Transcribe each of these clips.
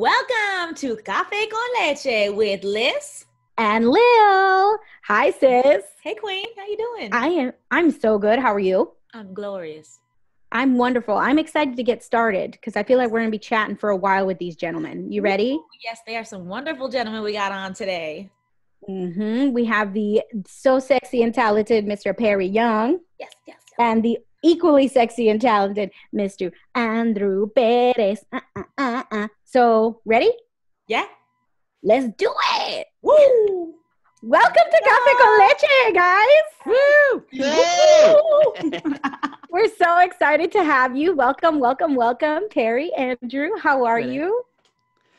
Welcome to Café Con Leche with Liz and Lil. Hi, sis. Hey, Queen. How you doing? I'm so good. How are you? I'm glorious. I'm wonderful. I'm excited to get started because I feel like we're going to be chatting for a while with these gentlemen. You ready? Ooh, yes, they are some wonderful gentlemen we got on today. We have the so sexy and talented Mr. Perry Young. Yes. And the equally sexy and talented Mr. Andrew Perez. So, ready? Yeah. Let's do it. Woo! Welcome to Café Con Leche, guys. Woo! We're so excited to have you. Welcome. Perry, Andrew, how are you?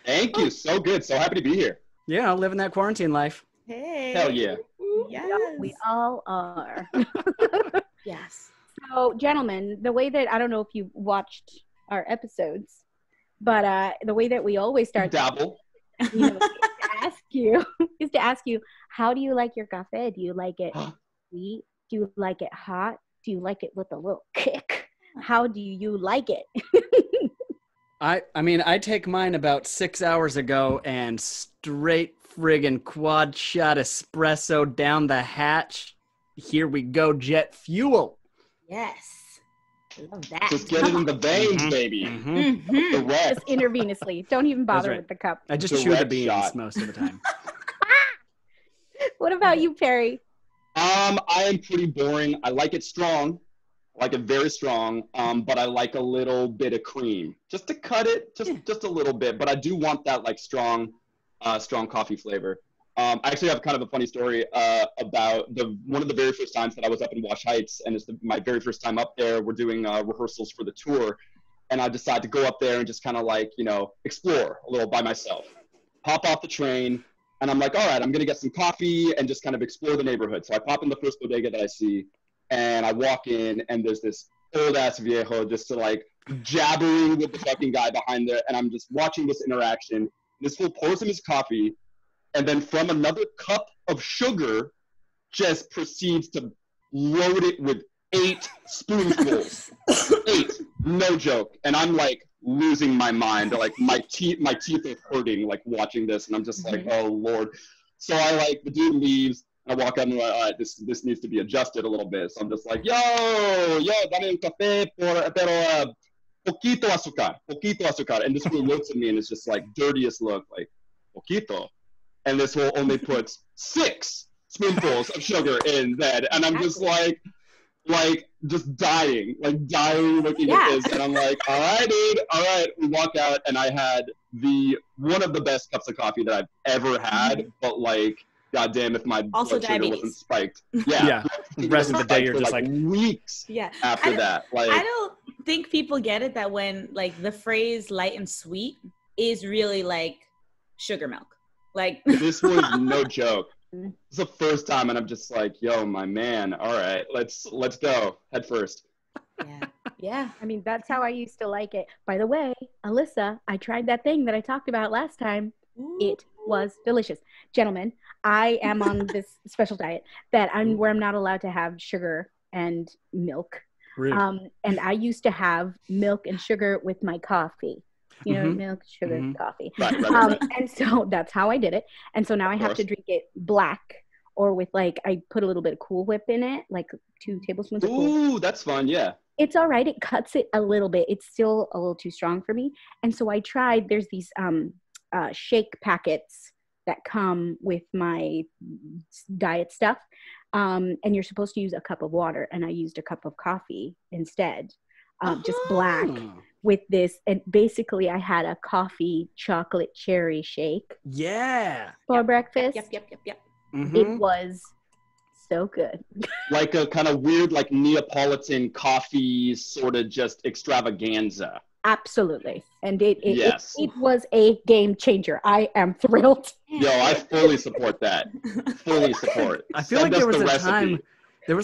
Thank you. So good. So happy to be here. Yeah, living that quarantine life. Hey. Hell yeah. Yes. We all are. Yes. So, gentlemen, the way that, I don't know if you watched our episodes, but the way that we always start Dabble. Is to ask you, how do you like your café? Do you like it sweet? Do you like it hot? Do you like it with a little kick? How do you like it? I mean, I take mine about 6 hours ago and straight friggin' quad shot espresso down the hatch. Here we go, jet fuel. Yes. Love that. Just get it in the veins, baby. Direct. Just intravenously. Don't even bother with the cup. I just Direct chew the beans shot. most of the time. What about you, Perry? I am pretty boring. I like it strong. I like it very strong. But I like a little bit of cream. Just to cut it, just a little bit. But I do want that like strong coffee flavor. I actually have kind of a funny story about one of the very first times that I was up in Wash Heights, and it's my very first time up there. We're doing rehearsals for the tour, and I decided to go up there and just kind of like, explore a little by myself. Pop off the train, and I'm like, all right, I'm going to get some coffee and just kind of explore the neighborhood. So I pop in the first bodega that I see, and I walk in, and there's this old-ass viejo just like jabbering with the fucking guy behind there, and I'm just watching this interaction. This fool pours him his coffee, and then from another cup of sugar, just proceeds to load it with 8 spoonfuls. 8, no joke. And I'm like losing my mind. Like my teeth are hurting, like watching this, and I'm just like, oh Lord. So the dude leaves, and I walk out and I'm like, all right, this needs to be adjusted a little bit. So I'm just like, yo, dame un café pero poquito azúcar. And this fool looks at me and it's just like dirtiest look, like poquito. And this will only puts 6 spoonfuls of sugar in that. And I'm just like just dying looking at this. And I'm like, all right, dude, all right. We walk out, and I had one of the best cups of coffee that I've ever had. But like, goddamn, if my blood sugar wasn't spiked. Yeah. The rest of the day, you're just like weeks after that. Like, I don't think people get it that when like the phrase light and sweet is really like sugar milk. Like this was no joke. It's the first time, and I'm just like, yo, my man, all right, let's go head first. Yeah. I mean, that's how I used to like it. By the way, Alyssa, I tried that thing that I talked about last time. Ooh. It was delicious. Gentlemen, I am on this special diet where I'm not allowed to have sugar and milk. Rude. And I used to have milk and sugar with my coffee. Milk, sugar, coffee. Right. And so that's how I did it. And so now I have to drink it black, or with I put a little bit of Cool Whip in it, like 2 tablespoons of Cool Whip. Ooh, that's fun, yeah. It's all right. It cuts it a little bit. It's still a little too strong for me. And so I tried, there's these shake packets that come with my diet stuff. And you're supposed to use a cup of water. And I used a cup of coffee instead, just black. With this, and basically I had a coffee chocolate cherry shake for breakfast. Yep. It was so good. Like a kind of weird, like Neapolitan coffee sort of just extravaganza. Absolutely. And it was a game changer. I am thrilled. Yo, I fully support that. Fully support. I feel like there was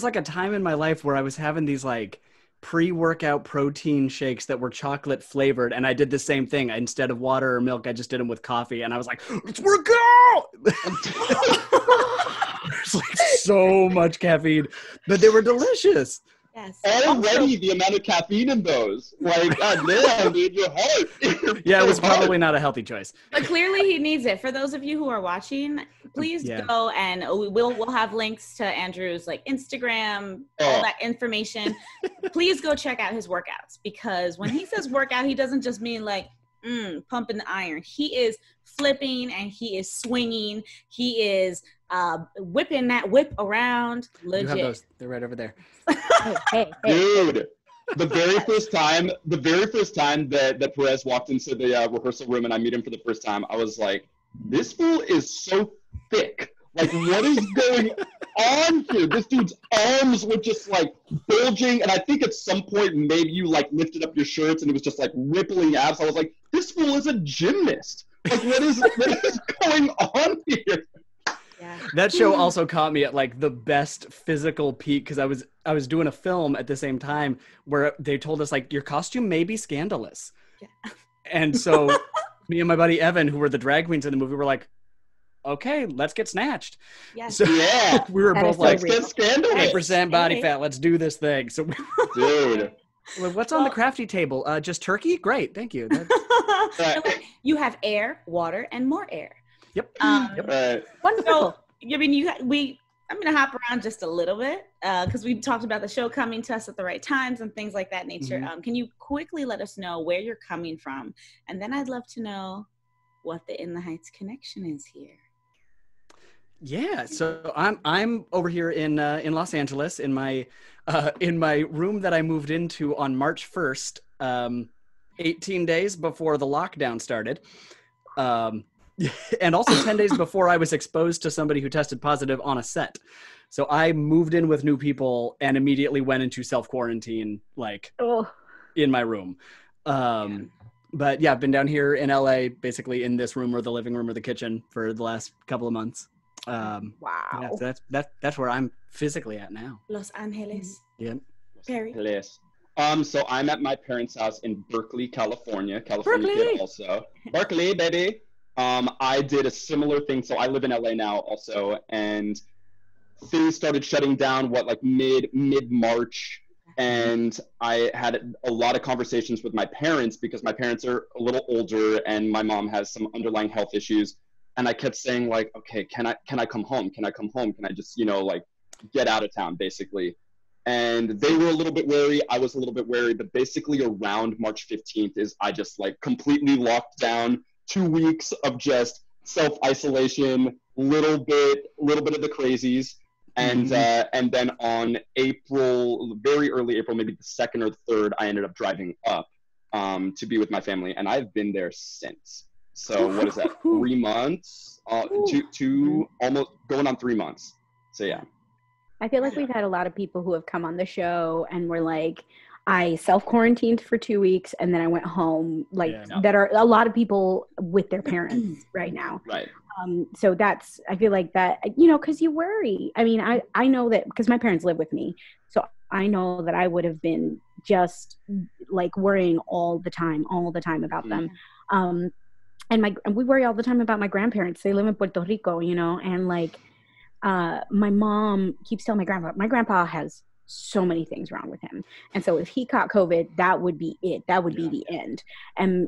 a time in my life where I was having these like pre-workout protein shakes that were chocolate flavored, and I did the same thing. Instead of water or milk, I just did them with coffee, and I was like, let's work out! There's like so much caffeine, but they were delicious. Yes. Already the amount of caffeine in those. Like, God damn, dude, your heart. Yeah, it was probably not a healthy choice. But clearly he needs it. For those of you who are watching, please go and we'll have links to Andrew's like Instagram, all that information. Please go check out his workouts, because when he says workout, he doesn't just mean like pumping the iron. He is flipping and he is swinging. He is whipping that whip around. Legit. You have those. They're right over there. Hey. Dude, the very first time that Perez walked into the rehearsal room and I meet him for the first time, I was like, this fool is so thick. Like, what is going on here? This dude's arms were just like bulging, and I think at some point maybe you like lifted up your shirts and it was just like rippling abs. I was like, this fool is a gymnast. Like, what is going on here? Yeah. That show also caught me at like the best physical peak, because I was doing a film at the same time where they told us like your costume may be scandalous. Yeah. And so me and my buddy Evan, who were the drag queens in the movie, were like, okay, let's get snatched. Yes. So we were both like, get scandalous. 8% body fat, let's do this thing. So dude. Like, what's on the crafty table? Just turkey? Great, thank you. You have air, water, and more air. Yep. Right. Wonderful. So, I mean, I'm going to hop around just a little bit because we talked about the show coming to us at the right times and things like that nature. Mm-hmm. Can you quickly let us know where you're coming from? And then I'd love to know what the In the Heights connection is here. Yeah, so I'm over here in Los Angeles in my room that I moved into on March 1st, 18 days before the lockdown started. And also 10 days before I was exposed to somebody who tested positive on a set. So I moved in with new people and immediately went into self-quarantine, like in my room. But yeah, I've been down here in LA, basically in this room or the living room or the kitchen for the last couple of months. Wow. Yeah, so that's where I'm physically at now. Los Angeles. Yep. Perry. So I'm at my parents' house in Berkeley, California. Kid also. Berkeley, baby. I did a similar thing. So I live in LA now also, and things started shutting down mid-March, and I had a lot of conversations with my parents because my parents are a little older and my mom has some underlying health issues, and I kept saying like, okay, can I come home? Can I come home? Can I just, like get out of town basically? And they were a little bit wary. I was a little bit wary, but basically around March 15th is I just like completely locked down. 2 weeks of just self-isolation, little bit of the crazies. And and then on very early April, maybe the 2nd or the 3rd, I ended up driving up to be with my family. And I've been there since. So what is that, 3 months? Two, almost going on 3 months. So yeah. I feel like we've had a lot of people who have come on the show and were like, I self-quarantined for 2 weeks and then I went home. That are a lot of people with their parents right now. Right. So I feel like that, because you worry. I mean, I know that because my parents live with me. So I know that I would have been just like worrying all the time about them. And we worry all the time about my grandparents. They live in Puerto Rico, and like my mom keeps telling my grandpa has so many things wrong with him, and so if he caught COVID, that would be it. That would be the end. And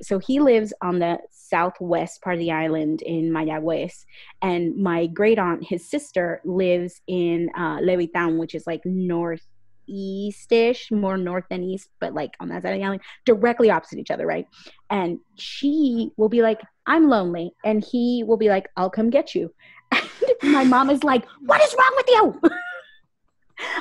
so he lives on the southwest part of the island in Mayagüez, and my great aunt, his sister, lives in Levittown, which is like northeast-ish, more north than east, but like on that side of the island, directly opposite each other, right? And she will be like, I'm lonely, and he will be like, I'll come get you. And my mom is like, what is wrong with you?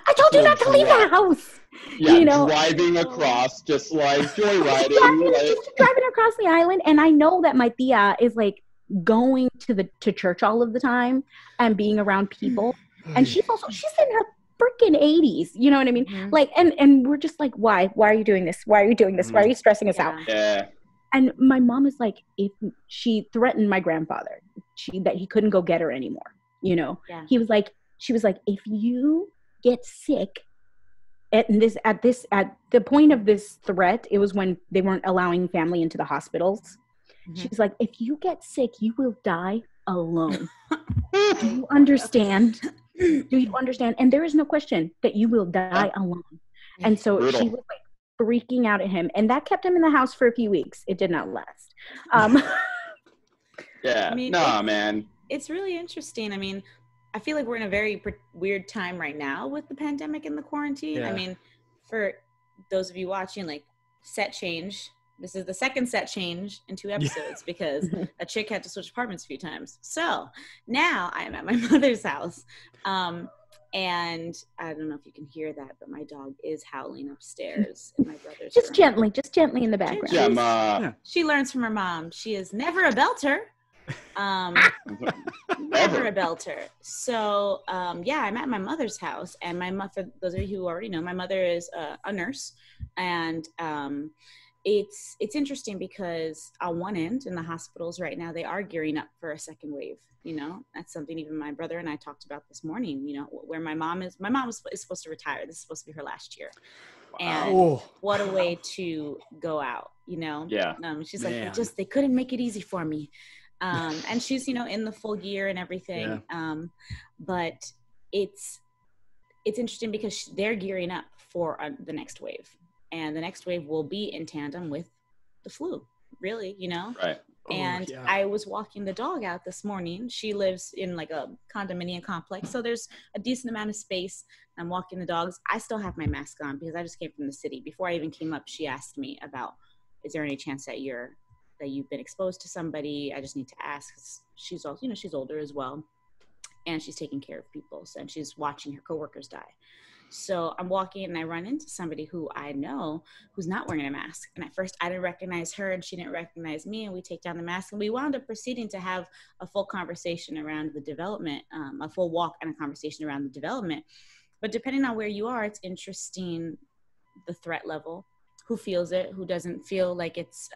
I told you not to leave the house. Yeah, driving across, just like joyriding. Driving across the island, and I know that my tia is like going to church all of the time and being around people, and she's in her freaking 80s. You know what I mean? Mm-hmm. Like, and we're just like, why are you doing this? Why are you doing this? Why are you stressing us out? Yeah. And my mom is like, if she threatened my grandfather, that he couldn't go get her anymore. She was like, if you get sick at the point of this threat, it was when they weren't allowing family into the hospitals. She's like, if you get sick, you will die alone. Do you understand? Do you understand? And there is no question that you will die alone. And so Brutal. she was like freaking out at him, and that kept him in the house for a few weeks. It did not last. Yeah. I mean, Man. It's really interesting. I mean, I feel like we're in a very weird time right now with the pandemic and the quarantine. Yeah. I mean, for those of you watching, like, set change. This is the second set change in 2 episodes because a chick had to switch apartments a few times. So now I am at my mother's house. And I don't know if you can hear that, but my dog is howling upstairs in my brother's room. Just gently in the background. Yeah, she learns from her mom. She is never a belter. Never a belter. So, yeah, I'm at my mother's house, and my mother, for those of you who already know, my mother is a nurse, and it's interesting because on one end in the hospitals right now, they are gearing up for a second wave. You know, that's something even my brother and I talked about this morning, you know, where my mom is supposed to retire. This is supposed to be her last year. And what a way to go out, you know? Yeah. She's like, they couldn't make it easy for me. And she's, you know, in the full gear and everything. Yeah. But it's interesting because they're gearing up for the next wave. And the next wave will be in tandem with the flu, really, you know? Right. And I was walking the dog out this morning. She lives in like a condominium complex, so there's a decent amount of space. I'm walking the dogs. I still have my mask on because I just came from the city. Before I even came up, she asked me about, is there any chance that you've been exposed to somebody? I just need to ask. She's also, you know, she's older as well, and she's taking care of people, and she's watching her coworkers die. So I'm walking and I run into somebody who I know who's not wearing a mask. And at first I didn't recognize her and she didn't recognize me. And we take down the mask and we wound up proceeding to have a full conversation around the development, a full walk and a conversation around the development. But depending on where you are, it's interesting, the threat level, who feels it, who doesn't feel like it's,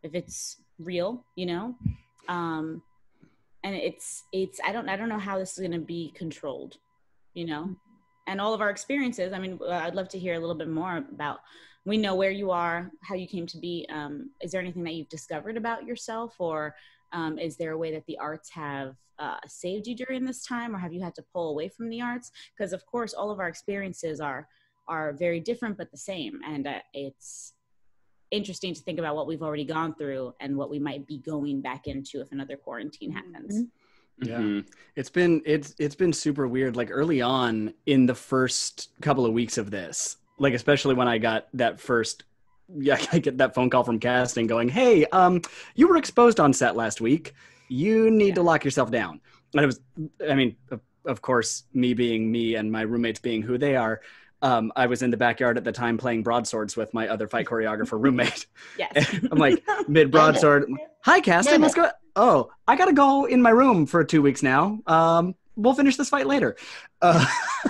if it's real, you know? And it's, I don't know how this is going to be controlled, you know? And all of our experiences. I mean, I'd love to hear a little bit more about, we know where you are, how you came to be. Is there anything that you've discovered about yourself, or is there a way that the arts have saved you during this time, or have you had to pull away from the arts? Because of course, all of our experiences are very different, but the same. And it's interesting to think about what we've already gone through and what we might be going back into if another quarantine happens. Mm-hmm. Yeah. Mm-hmm. It's been super weird. Like early on in the first couple of weeks of this, like, especially when I got that I get that phone call from casting going, hey, you were exposed on set last week. You need to lock yourself down. And it was, I mean, of course, me being me and my roommates being who they are. I was in the backyard at the time playing broadswords with my other fight choreographer roommate. Yes. I'm like mid broadsword. Hi, casting. Let's go. Oh, I got to go in my room for 2 weeks now. We'll finish this fight later.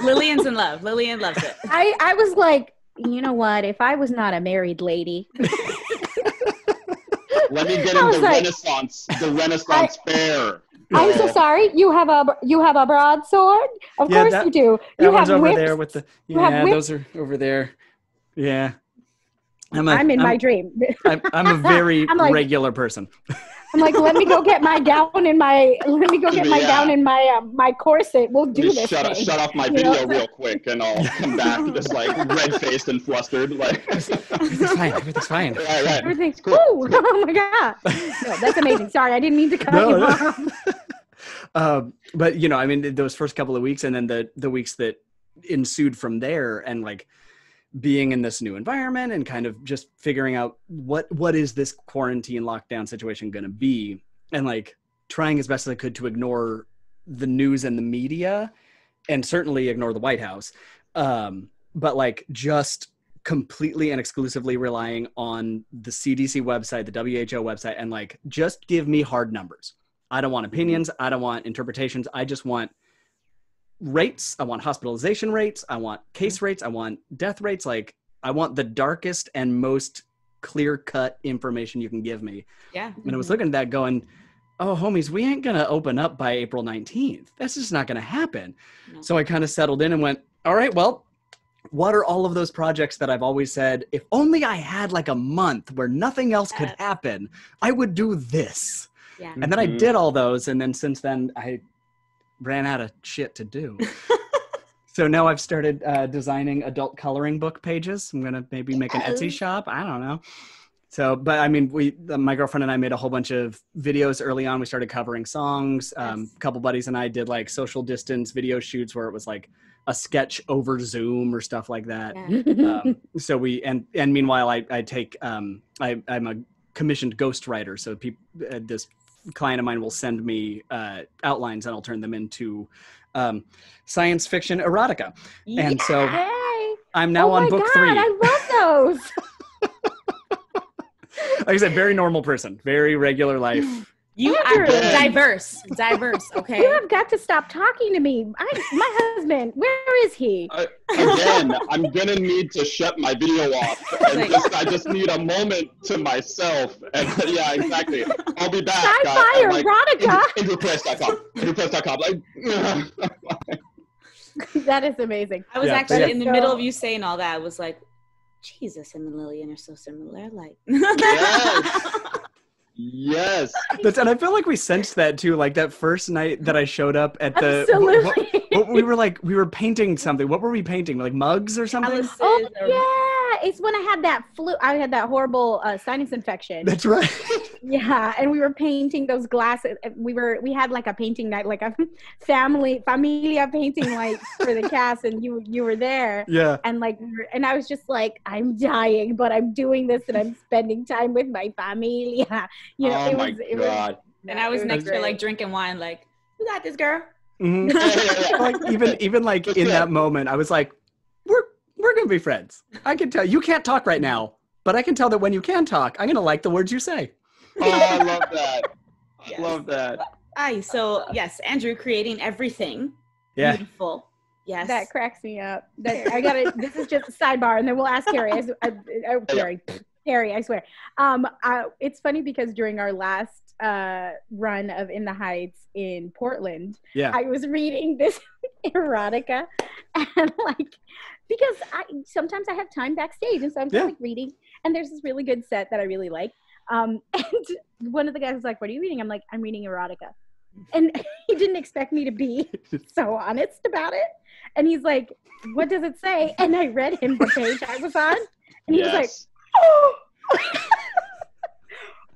Lillian's in love. Lillian loves it. I was like, you know what? If I was not a married lady. Let me get in the Renaissance fair. I'm so sorry. You have a broadsword? Of course you do. You have over whips. There with the those are over there. Yeah. I'm in my dream. I'm a very regular person. I'm like, let me go get my gown and my gown and my corset. We'll do this. Shut off my video real quick, and I'll come back just like red faced and flustered. Like everything's fine. Right. Everything's cool. Oh my god, no, that's amazing. Sorry, I didn't mean to cut you off. But you know, I mean, those first couple of weeks, and then the weeks that ensued from there, and like being in this new environment and kind of just figuring out what is this quarantine lockdown situation going to be, and like trying as best as I could to ignore the news and the media, and certainly ignore the White House. But like just completely and exclusively relying on the CDC website, the WHO website, and like, just give me hard numbers. I don't want opinions. I don't want interpretations. I just want rates. I want hospitalization rates. I want case rates. I want death rates. Like, I want the darkest and most clear-cut information you can give me. Yeah. And I was looking at that going, oh, homies, we ain't going to open up by April 19th. That's just not going to happen. No. So I kind of settled in and went, all right, well, what are all of those projects that I've always said, if only I had like a month where nothing else could happen, I would do this. Yeah. And then I did all those. And then since then, ran out of shit to do. So now I've started designing adult coloring book pages. I'm going to maybe make an Etsy shop. I don't know. So, but I mean, my girlfriend and I made a whole bunch of videos early on. We started covering songs. A couple buddies and I did like social distance video shoots where it was like a sketch over Zoom or stuff like that. Yeah. So and meanwhile, I take, I'm a commissioned ghostwriter. So this client of mine will send me outlines and I'll turn them into science fiction erotica. Yeah. And so I'm now on book 3. I love those. Like I said, very normal person, very regular life. You are diverse, okay? You have got to stop talking to me. My husband, where is he? Again, I'm going to need to shut my video off. And I just need a moment to myself. And yeah, exactly. I'll be back. Sci-fi erotica. Interpress.com. That is amazing. I was actually in the middle of you saying all that. I was like, Jesus and Lillian are so similar. Like, yes. And I feel like we sensed that too. Like that first night that I showed up at the, we were painting something. What were we painting? Like mugs or something? Oh yeah, it's when I had that flu. I had that horrible sinus infection. That's right. Yeah, and we were painting those glasses. We had like a painting night, like a familia painting night for the cast, and you were there. Yeah. And and I was just like, I'm dying, but I'm doing this, and I'm spending time with my familia. You know, oh my God. And I was next to like drinking wine, like, you got this, girl. Mm-hmm. Like even like in that moment, I was like, we're gonna be friends. I can tell you can't talk right now, but I can tell that when you can talk, I'm gonna like the words you say. Oh, I love that. Yes. I love that. So yes, Andrew creating everything. Yeah. Beautiful. Yes. That cracks me up. This is just a sidebar, and then we'll ask Harry. Harry, I swear. It's funny because during our last run of In the Heights in Portland, I was reading this erotica, and because sometimes I have time backstage, and so I'm just reading, and there's this really good set that I really like. And one of the guys was like, "What are you reading?" I'm like, "I'm reading erotica," and he didn't expect me to be so honest about it. And he's like, "What does it say?" And I read him the page I was on, and he was like,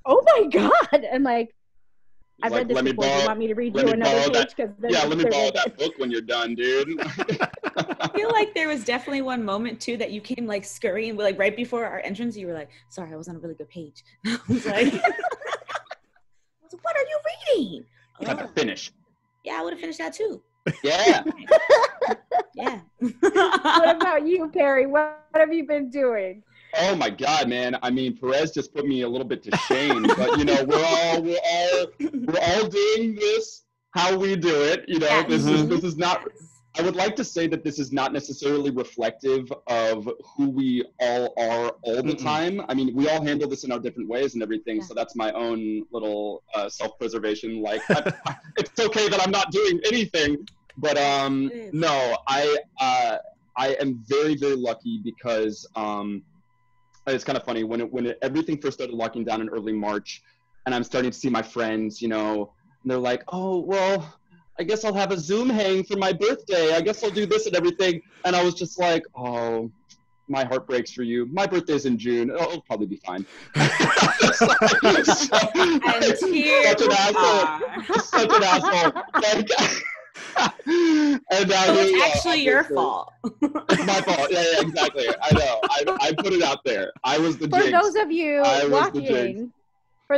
oh my God. I'm like, I've read this before. You want me to read you another page? Let me borrow that book when you're done, dude. I feel like there was definitely one moment too that you came like scurrying, like right before our entrance. You were like, sorry, I was on a really good page. I was like, what are you reading? You have to finish. Yeah, I would have finished that too. Yeah. Yeah. What about you, Perry? What have you been doing? Oh my God, man! I mean, Perez just put me a little bit to shame, but you know, we're all doing this how we do it. You know, this is not. I would like to say that this is not necessarily reflective of who we all are all the time. I mean, we all handle this in our different ways and everything. So that's my own little self-preservation. Like, it's okay that I'm not doing anything, but no, I am very, very lucky because. It's kind of funny when everything first started locking down in early March, and I'm starting to see my friends, you know, and they're like, "Oh, well, I guess I'll have a Zoom hang for my birthday. I guess I'll do this and everything." And I was just like, "Oh, my heart breaks for you. My birthday's in June. It'll probably be fine." Such an asshole. Like, and it's actually your fault. It's my fault. Yeah, exactly. I know. I put it out there. I was the jinx. For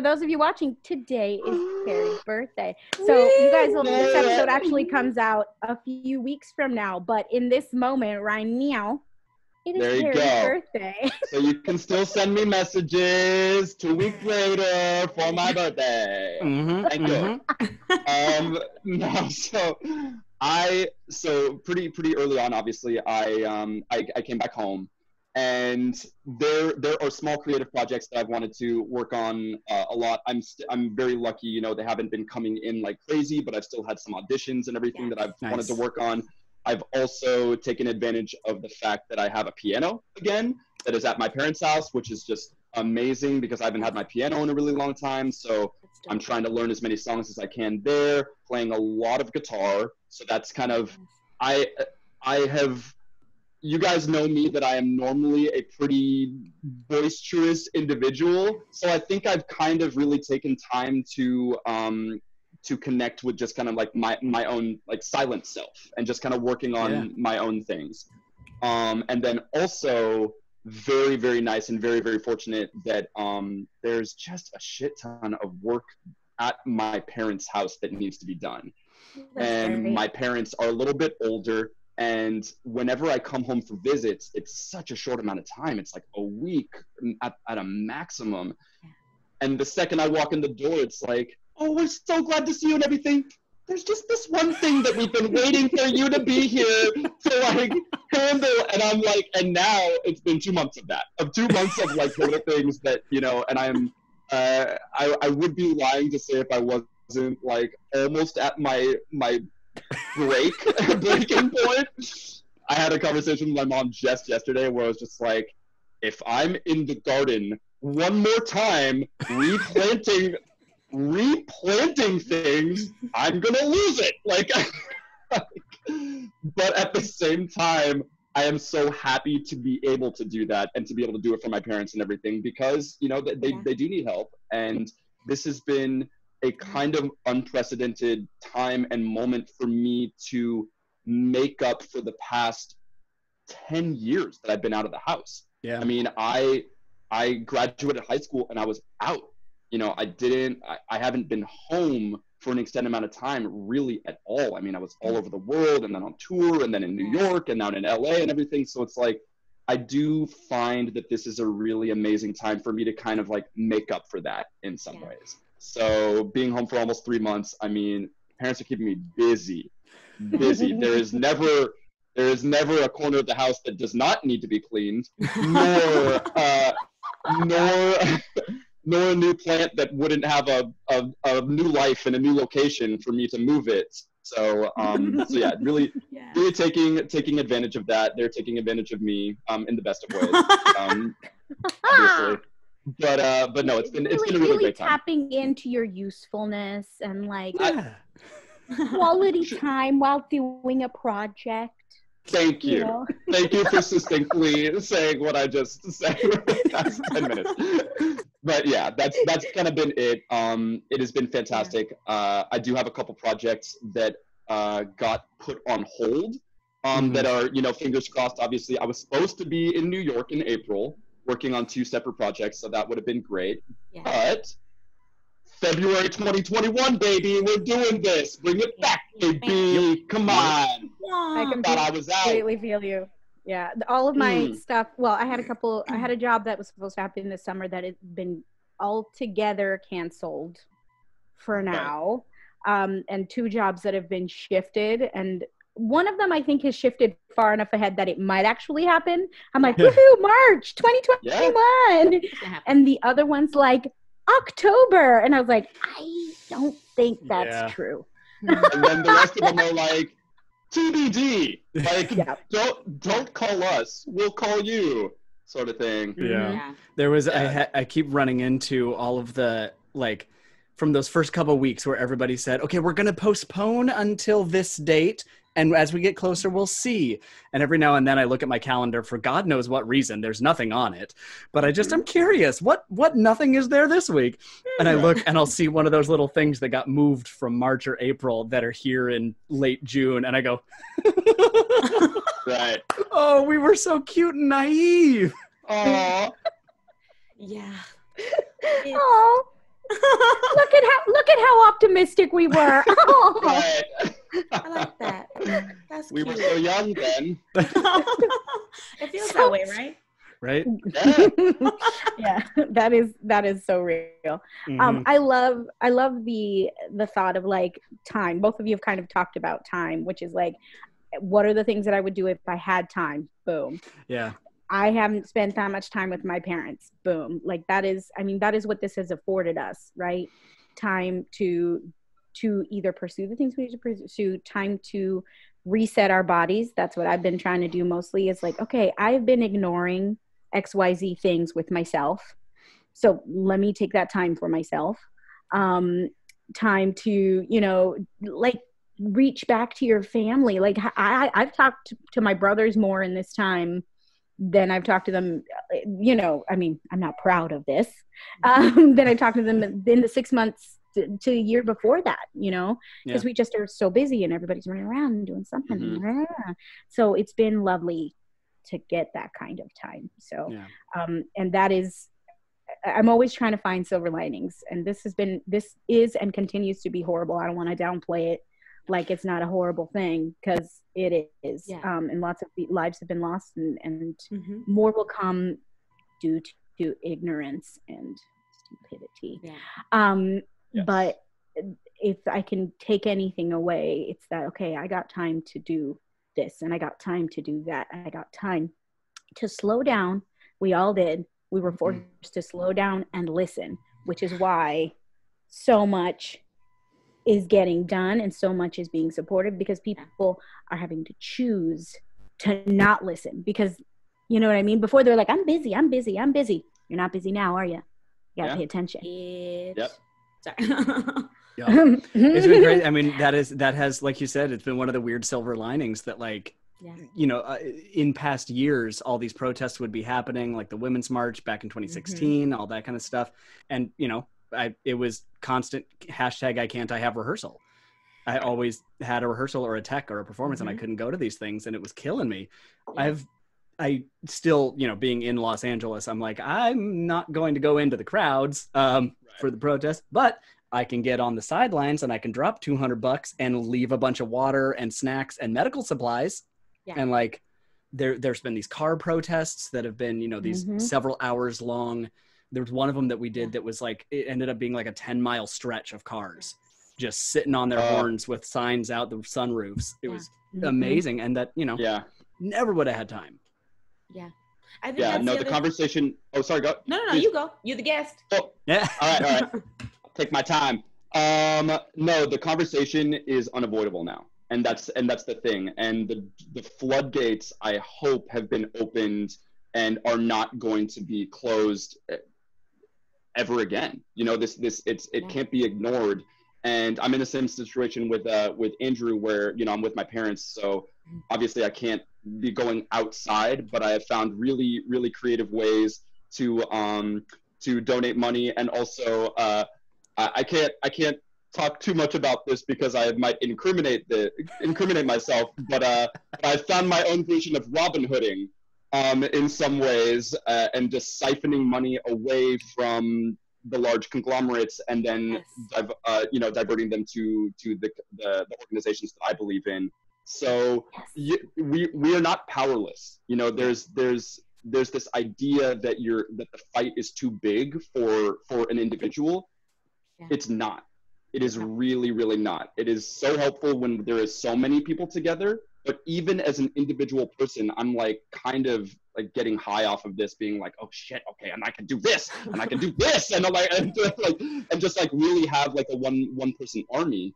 those of you watching, today is Perry's birthday. So you guys this episode actually comes out a few weeks from now, but in this moment right now, it is Perry's birthday. So you can still send me messages 2 weeks later for my birthday. Thank you. No, so pretty early on, obviously, I came back home, and there are small creative projects that I've wanted to work on a lot. I'm very lucky, you know, they haven't been coming in like crazy, but I've still had some auditions and everything that I've wanted to work on. I've also taken advantage of the fact that I have a piano again that is at my parents' house, which is just amazing because I haven't had my piano in a really long time. So I'm trying to learn as many songs as I can there, playing a lot of guitar. So that's kind of, I have, you guys know me that I am normally a pretty boisterous individual. So I think I've kind of really taken time to connect with just kind of like my own like silent self and just kind of working on my own things. And then also very, very nice and very, very fortunate that there's just a shit ton of work at my parents' house that needs to be done. And my parents are a little bit older, and whenever I come home for visits, it's such a short amount of time. It's like a week at a maximum. And the second I walk in the door, it's like, oh, we're so glad to see you and everything. There's just this one thing that we've been waiting for you to be here to like handle. And I'm like, and now it's been 2 months of that, of 2 months of like little things that, you know, and I'm, I would be lying to say if I wasn't like almost at my breaking point. I had a conversation with my mom just yesterday where I was just like, if I'm in the garden one more time, replanting things, I'm gonna lose it. Like, but at the same time, I am so happy to be able to do that and to be able to do it for my parents and everything, because, you know, they do need help. And this has been a kind of unprecedented time and moment for me to make up for the past 10 years that I've been out of the house. I mean, I graduated high school and I was out. You know, I haven't been home for an extended amount of time really at all. I mean, I was all over the world and then on tour and then in New York and now in LA and everything. So it's like, I do find that this is a really amazing time for me to kind of like make up for that in some ways. So being home for almost 3 months, I mean, parents are keeping me busy. There is never a corner of the house that does not need to be cleaned, nor a new plant that wouldn't have a new life in a new location for me to move it. So, so yeah, really taking advantage of that. They're taking advantage of me in the best of ways, obviously. But no, it's been a really great time. Tapping into your usefulness and like quality time while doing a project. Thank you. Know? Thank you for succinctly saying what I just said for the past 10 minutes. But yeah, that's kind of been it. It has been fantastic. I do have a couple projects that got put on hold that are, you know, fingers crossed. Obviously, I was supposed to be in New York in April working on 2 separate projects, so that would have been great. But February 2021, baby, we're doing this. Bring it back, baby. Come on. I completely feel you. Yeah, all of my stuff. Well, I had a job that was supposed to happen this summer that has been altogether canceled for now, and 2 jobs that have been shifted, and one of them I think has shifted far enough ahead that it might actually happen. I'm like, woohoo, March 2021, and the other one's like October, and I was like, I don't think that's true. And then the rest of them are like, TBD, like don't call us, we'll call you, sort of thing. There was I keep running into all of the, like, from those first couple of weeks where everybody said, okay, we're gonna postpone until this date, and as we get closer we'll see. And every now and then I look at my calendar for God knows what reason, there's nothing on it, but I'm curious, what nothing is there this week? And I look and I'll see one of those little things that got moved from March or April that are here in late June, and I go right, oh, we were so cute and naive. Oh yeah. Oh, look at how optimistic we were. Oh. right. I like that. That's we cute. were so young then. It feels that way, right? Right? Yeah, that is so real. I love the thought of like time. Both of you have kind of talked about time, which is like, what are the things that I would do if I had time? Boom. Yeah. I haven't spent that much time with my parents. Boom. Like that is what this has afforded us, right? Time to either pursue the things we need to pursue, time to reset our bodies. That's what I've been trying to do mostly, is like, okay, I've been ignoring XYZ things with myself. So let me take that time for myself. time to, you know, like reach back to your family. Like I've talked to my brothers more in this time than I've talked to them, you know, I mean, I'm not proud of this, than I talked to them in the 6 months to a year before that, you know, because we just are so busy and everybody's running around and doing something. So it's been lovely to get that kind of time. So, and that is, I'm always trying to find silver linings, and this is and continues to be horrible. I don't want to downplay it like it's not a horrible thing, because it is. And lots of lives have been lost, and more will come due to ignorance and stupidity. But if I can take anything away, it's that, okay, I got time to do this, and I got time to do that. I got time to slow down. We all did. We were forced to slow down and listen, which is why so much is getting done and so much is being supported, because people are having to choose to not listen, because, you know what I mean? Before they're like, I'm busy. You're not busy now, are you? You gotta pay attention. Sorry. It's been great. I mean, that has, like you said, it's been one of the weird silver linings that, like, you know, in past years, all these protests would be happening, like the Women's March back in 2016, all that kind of stuff. And, you know, it was constant hashtag I have rehearsal. I always had a rehearsal or a tech or a performance, and I couldn't go to these things, and it was killing me. I still, you know, being in Los Angeles, I'm like, I'm not going to go into the crowds for the protest, but I can get on the sidelines and I can drop $200 and leave a bunch of water and snacks and medical supplies. And like, there's been these car protests that have been, you know, these several hours long. There was one of them that we did that was like, it ended up being like a 10-mile stretch of cars just sitting on their horns with signs out the sunroofs. It was amazing. And that, you know, never would have had time. I think that's the conversation. Oh, sorry, go. No, you go. You're the guest. Oh, yeah. All right. Take my time. No, the conversation is unavoidable now. And that's the thing. And the floodgates, I hope, have been opened and are not going to be closed ever again. You know, it can't be ignored. And I'm in the same situation with Andrew, where, you know, I'm with my parents, so obviously I can't be going outside, but I have found really, really creative ways to donate money. And also I can't talk too much about this because I might incriminate myself, but I found my own version of Robin Hooding in some ways, and just siphoning money away from the large conglomerates, and then diverting them to the organizations that I believe in. So we are not powerless. You know, there's this idea that the fight is too big for an individual. It's not. It is really, really not. It is so helpful when there is so many people together, but even as an individual person, I'm like kind of like getting high off of this, being like, oh shit, okay, and I can do this, and I can do this, and I'm like, and just like really have like a one person army.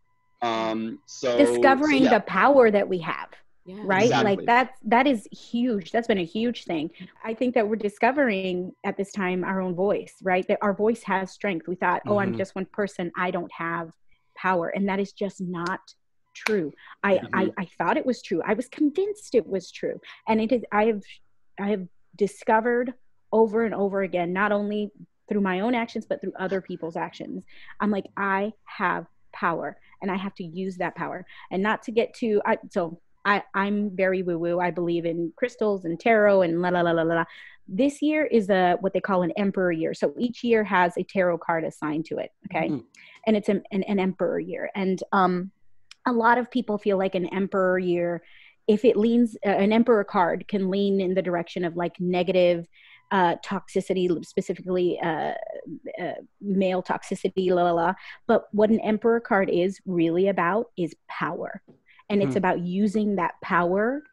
So discovering the power that we have. Right? Exactly. Like that is huge. That's been a huge thing. I think that we're discovering at this time our own voice, right? That our voice has strength. We thought, oh, I'm just one person, I don't have power. And that is just not true. I thought it was true. I was convinced it was true. And it is, I have discovered over and over again, not only through my own actions, but through other people's actions. I'm like, I have power, and I have to use that power. And not to get too, I'm very woo-woo. I believe in crystals and tarot and la la la la la. This year is what they call an emperor year. So each year has a tarot card assigned to it. Okay. And it's an emperor year. And a lot of people feel like an emperor year, if it leans, an emperor card can lean in the direction of like negative toxicity, specifically male toxicity, la la la. But what an emperor card is really about is power. And it's about using that power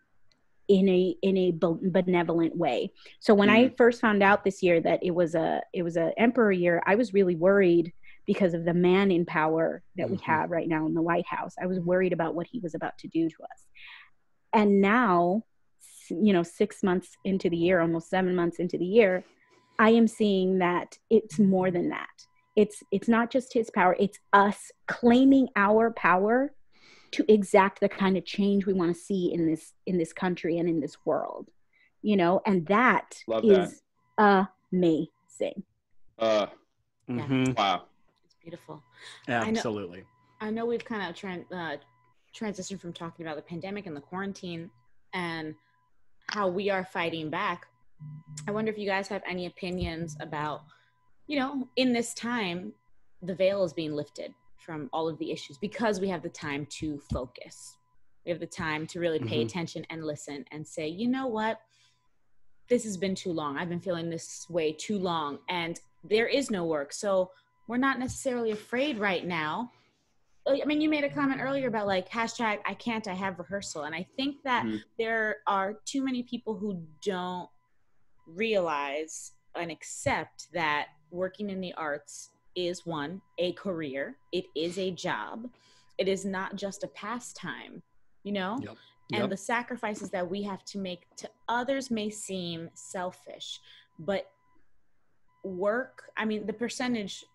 in a benevolent way. So when I first found out this year that it was a emperor year, I was really worried because of the man in power that we have right now in the White House. I was worried about what he was about to do to us. And now, you know, 6 months into the year, almost 7 months into the year, I am seeing that it's more than that. It's not just his power, it's us claiming our power to exact the kind of change we want to see in this country and in this world, you know, and that is amazing. Wow. It's beautiful. Absolutely. I know we've kind of transitioned from talking about the pandemic and the quarantine and how we are fighting back. I wonder if you guys have any opinions about, you know, in this time, the veil is being lifted from all of the issues because we have the time to focus. We have the time to really pay attention and listen and say, you know what, this has been too long. I've been feeling this way too long and there is no work. So we're not necessarily afraid right now. I mean, you made a comment earlier about like hashtag I can't, I have rehearsal. And I think that there are too many people who don't realize and accept that working in the arts is a career. It is a job. It is not just a pastime, you know? Yep. And the sacrifices that we have to make to others may seem selfish, but work, I mean,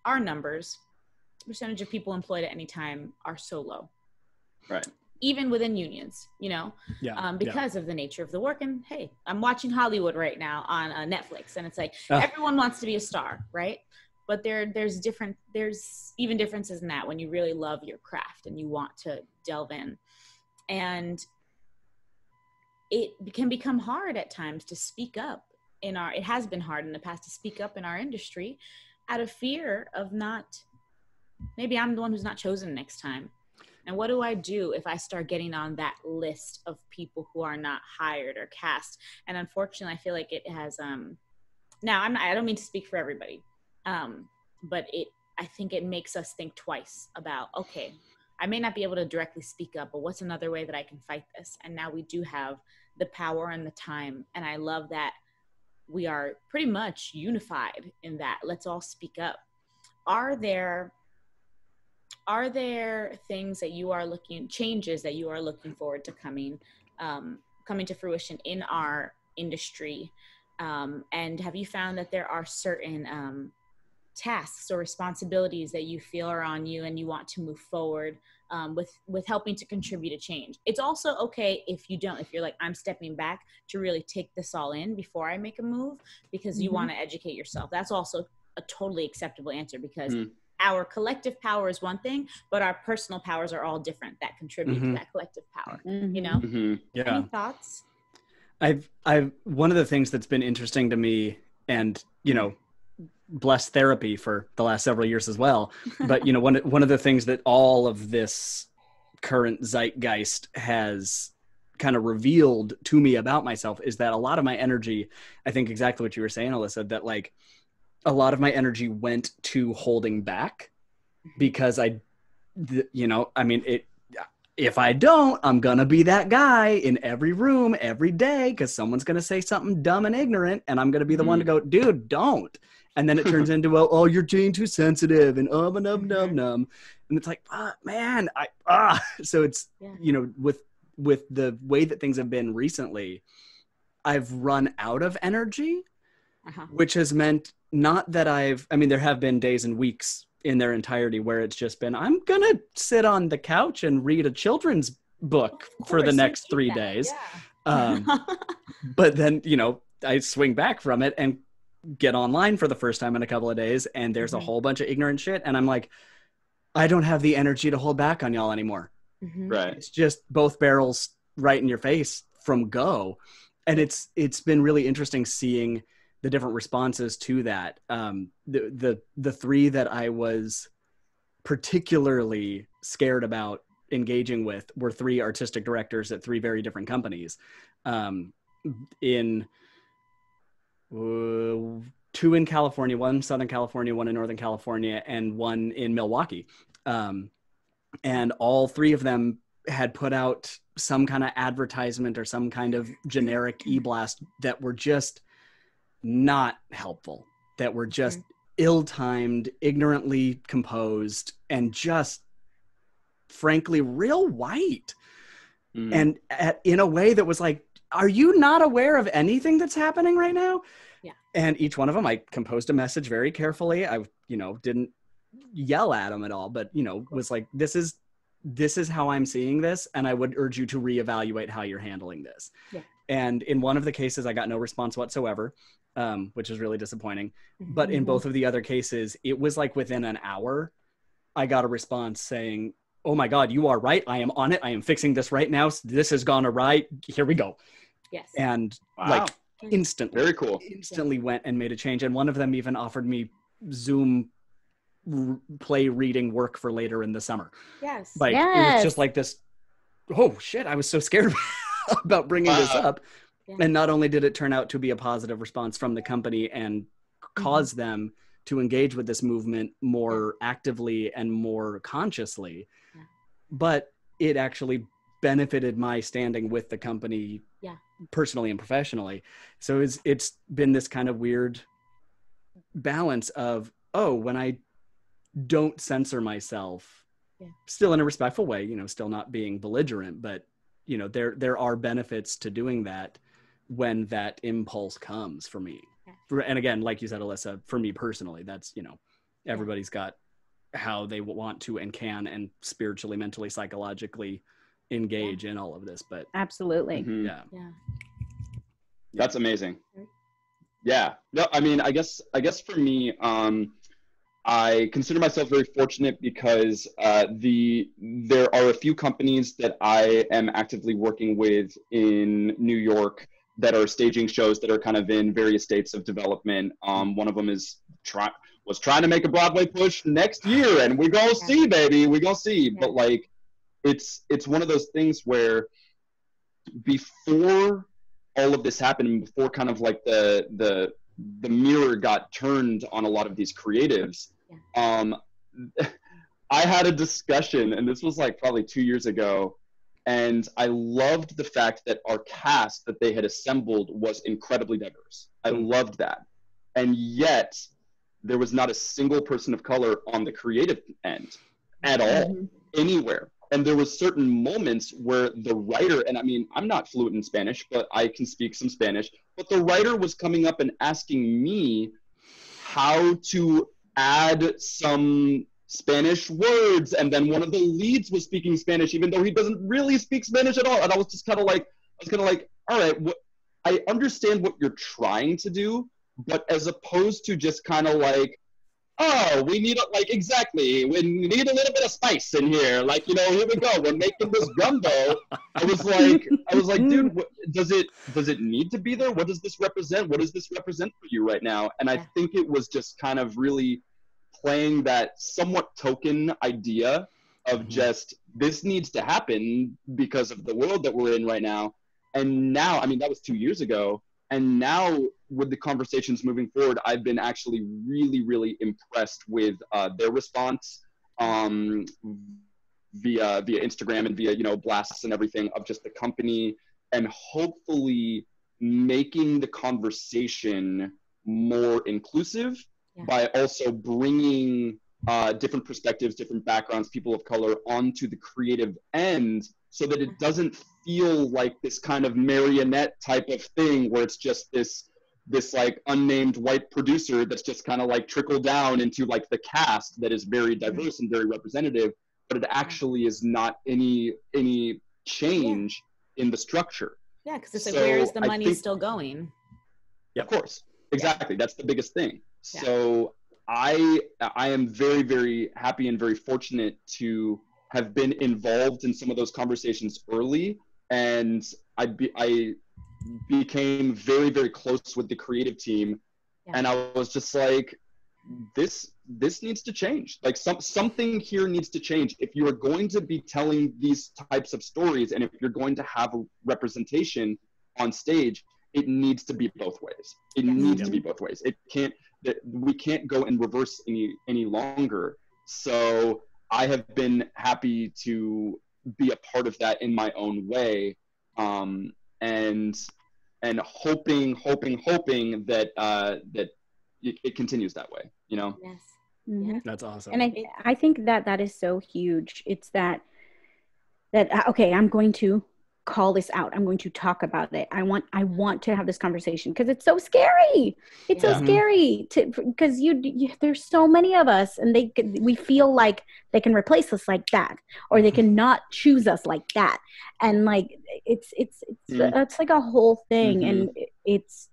our numbers, the percentage of people employed at any time are so low. Right. Even within unions, you know, because of the nature of the work. And hey, I'm watching Hollywood right now on Netflix, and it's like everyone wants to be a star, right? But there's even differences in that when you really love your craft and you want to delve in. And it can become hard at times to speak up it has been hard in the past to speak up in our industry out of fear of maybe I'm the one who's not chosen next time. And what do I do if I start getting on that list of people who are not hired or cast? And unfortunately, I feel like it has, I don't mean to speak for everybody, but I think it makes us think twice about, okay, I may not be able to directly speak up, but what's another way that I can fight this? And now we do have the power and the time. And I love that we are pretty much unified in that. Let's all speak up. Are there things that you are changes that you are looking forward to coming to fruition in our industry? And have you found that there are certain tasks or responsibilities that you feel are on you and you want to move forward with helping to contribute a change? It's also okay if you're like, I'm stepping back to really take this all in before I make a move because you want to educate yourself. That's also a totally acceptable answer because our collective power is one thing, but our personal powers are all different that contribute to that collective power, you know? Yeah. Any thoughts? I've one of the things that's been interesting to me and, you know, blessed therapy for the last several years as well. But, you know, one of the things that all of this current zeitgeist has kind of revealed to me about myself is that a lot of my energy, I think exactly what you were saying, Alyssa, that like a lot of my energy went to holding back because if I don't, I'm going to be that guy in every room every day because someone's going to say something dumb and ignorant and I'm going to be the one to go, dude, don't. And then it turns into, oh, you're being too sensitive and and it's like, man, so it's, you know, with the way that things have been recently, I've run out of energy, which has meant not that there have been days and weeks in their entirety where it's just been, I'm going to sit on the couch and read a children's book for the next 3 days. Yeah. But then, you know, I swing back from it and get online for the first time in a couple of days. And there's a whole bunch of ignorant shit. And I'm like, I don't have the energy to hold back on y'all anymore. Right. It's just both barrels right in your face from go. And it's been really interesting seeing the different responses to that. The three that I was particularly scared about engaging with were 3 artistic directors at 3 very different companies. In 2 in California, 1 in Southern California, 1 in Northern California, and 1 in Milwaukee. And all 3 of them had put out some kind of advertisement or some kind of generic e-blast that were just not helpful, that were just ill-timed, ignorantly composed, and just frankly real white. And in a way that was like, are you not aware of anything that's happening right now? Yeah. And each one of them, I composed a message very carefully. I, you know, didn't yell at them at all, but, you know, was like, this is how I'm seeing this. And I would urge you to reevaluate how you're handling this. Yeah. And in one of the cases, I got no response whatsoever, which is really disappointing. But in both of the other cases, it was like within an hour, I got a response saying, oh my God, you are right. I am on it. I am fixing this right now. This has gone awry. Here we go. Yes. And like instantly, very cool. Instantly went and made a change. And one of them even offered me Zoom play reading work for later in the summer. Yes. Like it was just like this. Oh shit. I was so scared about bringing this up. Yeah. And not only did it turn out to be a positive response from the company and cause them to engage with this movement more actively and more consciously, but it actually benefited my standing with the company personally and professionally. So it's been this kind of weird balance of, when I don't censor myself, still in a respectful way, you know, still not being belligerent, but you know, there are benefits to doing that when that impulse comes for me. And again, like you said, Alyssa, for me personally, that's, you know, everybody's got how they want to and can and spiritually, mentally, psychologically engage in all of this. But absolutely. That's amazing. Yeah. No, I mean, I guess for me, I consider myself very fortunate because there are a few companies that I am actively working with in New York that are staging shows that are kind of in various states of development. One of them was trying to make a Broadway push next year, and we're gonna see, baby, we're gonna see. But like, it's one of those things where before all of this happened, before kind of like the mirror got turned on a lot of these creatives, I had a discussion, and this was like probably 2 years ago, and I loved the fact that our cast that they had assembled was incredibly diverse. I loved that. And yet there was not a single person of color on the creative end at all, anywhere. And there was certain moments where the writer, and I mean, I'm not fluent in Spanish, but I can speak some Spanish, but the writer was coming up and asking me how to add some Spanish words, and then one of the leads was speaking Spanish, even though he doesn't really speak Spanish at all. And I was just kind of like, all right, I understand what you're trying to do, but as opposed to just kind of like, oh, we need we need a little bit of spice in here. Like, you know, here we go. We're making this gumbo. I was like, dude, does it need to be there? What does this represent? What does this represent for you right now? And I think it was just kind of really playing that somewhat token idea of just, this needs to happen because of the world that we're in right now. And now, I mean, that was 2 years ago. And now with the conversations moving forward, I've been actually really, really impressed with their response via Instagram and via, you know, blasts and everything of just the company, and hopefully making the conversation more inclusive by also bringing different perspectives, different backgrounds, people of color onto the creative end, so that it doesn't feel like this kind of marionette type of thing where it's just this like unnamed white producer that's just kind of like trickled down into like the cast that is very diverse and very representative, but it actually is not any change in the structure. Yeah, because it's like, where is the money still going? Of course. Exactly. That's the biggest thing. So I am very, very happy and very fortunate to have been involved in some of those conversations early, and I became very, very close with the creative team, and I was just like, this needs to change. Like something here needs to change. If you are going to be telling these types of stories, and if you're going to have a representation on stage, it needs to be both ways. It needs to be both ways. We can't go in reverse any longer. So I have been happy to be a part of that in my own way, and hoping that it continues that way. You know. Yes. Mm-hmm. That's awesome. And I think that is so huge. It's that okay, I'm going to call this out. I'm going to talk about it. I want to have this conversation because it's so scary. It's so scary because there's so many of us, and we feel like they can replace us like that, or they can not choose us like that. And like, it's like a whole thing. And it's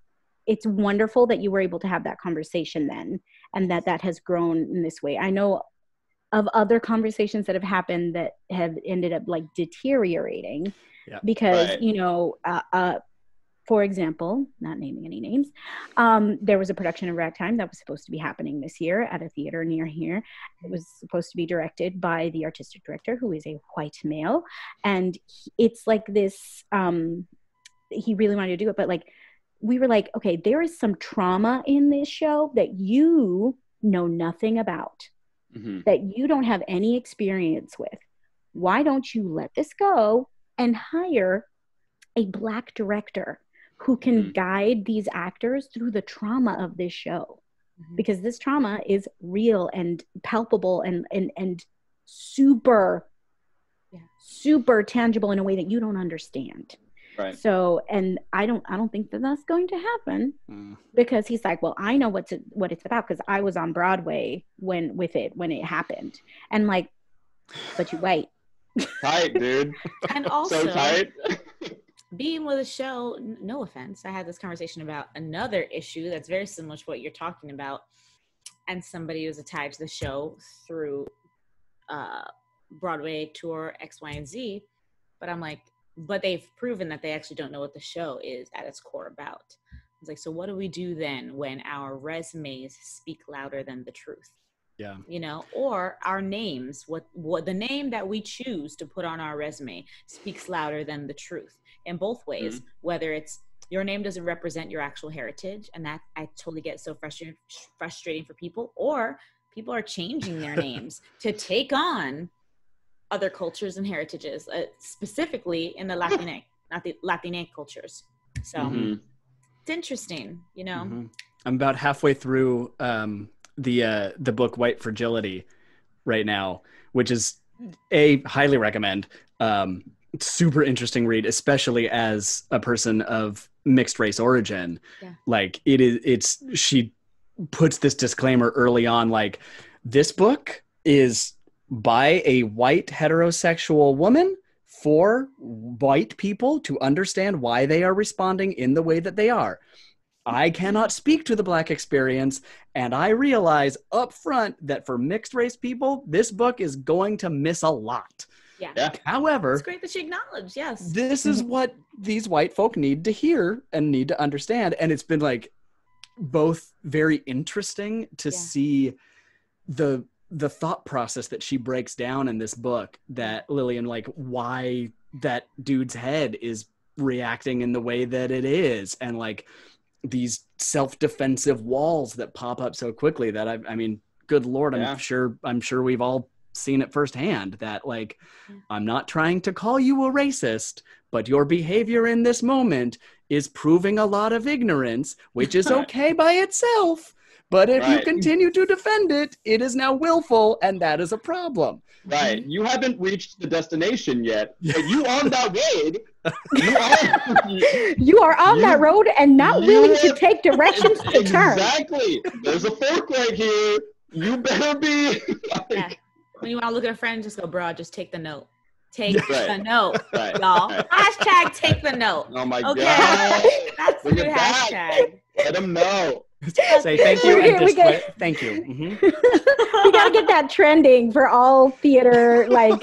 wonderful that you were able to have that conversation then, and that has grown in this way. I know of other conversations that have happened that have ended up like deteriorating because, for example, not naming any names, there was a production of Ragtime that was supposed to be happening this year at a theater near here. It was supposed to be directed by the artistic director, who is a white male. And it's like this, he really wanted to do it, but like, we were like, okay, there is some trauma in this show that you know nothing about. That you don't have any experience with. Why don't you let this go and hire a Black director who can guide these actors through the trauma of this show? Because this trauma is real and palpable and super tangible in a way that you don't understand. Right. So, and I don't think that that's going to happen because he's like, well, I know what it's about because I was on Broadway when it happened. And like, but you wait. Tight, dude. And also, so tight. Being with a show, no offense, I had this conversation about another issue that's very similar to what you're talking about. And somebody was attached to the show through Broadway tour X, Y, and Z. But I'm like, but they've proven that they actually don't know what the show is at its core about. It's like, so what do we do then when our resumes speak louder than the truth? Yeah. You know, or our names, what the name that we choose to put on our resume speaks louder than the truth in both ways, whether it's your name doesn't represent your actual heritage. And that I totally get so frustrating for people, or people are changing their names to take on other cultures and heritages, specifically in the Latinx cultures. So it's interesting, you know. I'm about halfway through the book White Fragility right now, which is highly recommend. Super interesting read, especially as a person of mixed race origin. Yeah. Like she puts this disclaimer early on, like, this book is by a white heterosexual woman for white people to understand why they are responding in the way that they are. I cannot speak to the Black experience, and I realize up front that for mixed race people, this book is going to miss a lot. Yeah. However, it's great that you acknowledge, yes. This is what these white folk need to hear and need to understand. And it's been like both very interesting to see the thought process that she breaks down in this book, that Lillian, like, why that dude's head is reacting in the way that it is, and like these self-defensive walls that pop up so quickly that I mean, good Lord, I'm sure we've all seen it firsthand, that like, I'm not trying to call you a racist, but your behavior in this moment is proving a lot of ignorance, which is okay by itself. But if you continue to defend it, it is now willful, and that is a problem. Right. You haven't reached the destination yet, but you on that road. You are on that road and not willing to take directions to turn. Exactly. There's a fork right here. You better be. When you want to look at a friend, just go, bro, just take the note. Take the note, y'all. Hashtag take the note. Oh my God. That's the new hashtag. Let them know. Say thank you and just quit. Thank you. We gotta get that trending for all theater, like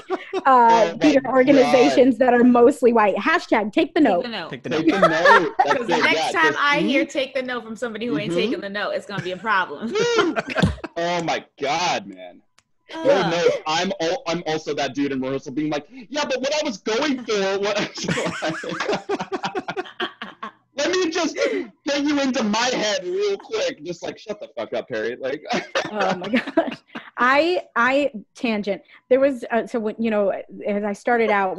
theater organizations that are mostly white. Hashtag take the note. Take the note. Because the next time I hear take the note from somebody who ain't taking the note, it's gonna be a problem. Oh my God, man. Lord knows I'm also that dude in rehearsal being like, yeah, but what I was going for, let me just get you into my head real quick. Just like, shut the fuck up, Harry. Like, oh my gosh. I tangent. There was, so when, you know, when I started out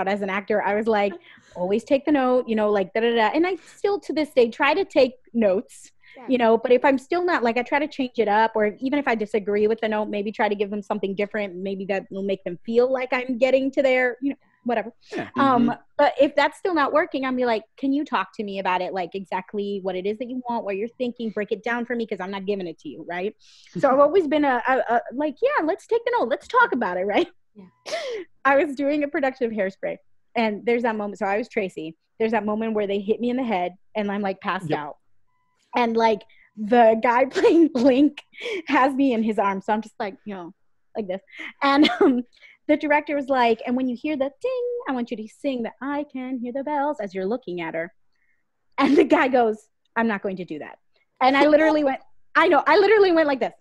as an actor, I was like, always take the note, you know, like da-da-da. And I still to this day try to take notes, you know, but if I'm still not, like, I try to change it up, or even if I disagree with the note, maybe try to give them something different. Maybe that will make them feel like I'm getting to their, you know, whatever. Yeah. But if that's still not working, I'm be like, can you talk to me about it? Like exactly what it is that you want, what you're thinking, break it down for me, because I'm not giving it to you, right? So I've always been like, yeah, let's take a note, let's talk about it, right? Yeah. I was doing a production of Hairspray, and there's that moment. So I was Tracy. There's that moment where they hit me in the head, and I'm like passed out, and like the guy playing Blink has me in his arms, so I'm just like, you know, like this, and the director was like, and when you hear the ding, I want you to sing the I can hear the bells as you're looking at her. And the guy goes, I'm not going to do that. And I literally went, I literally went like this.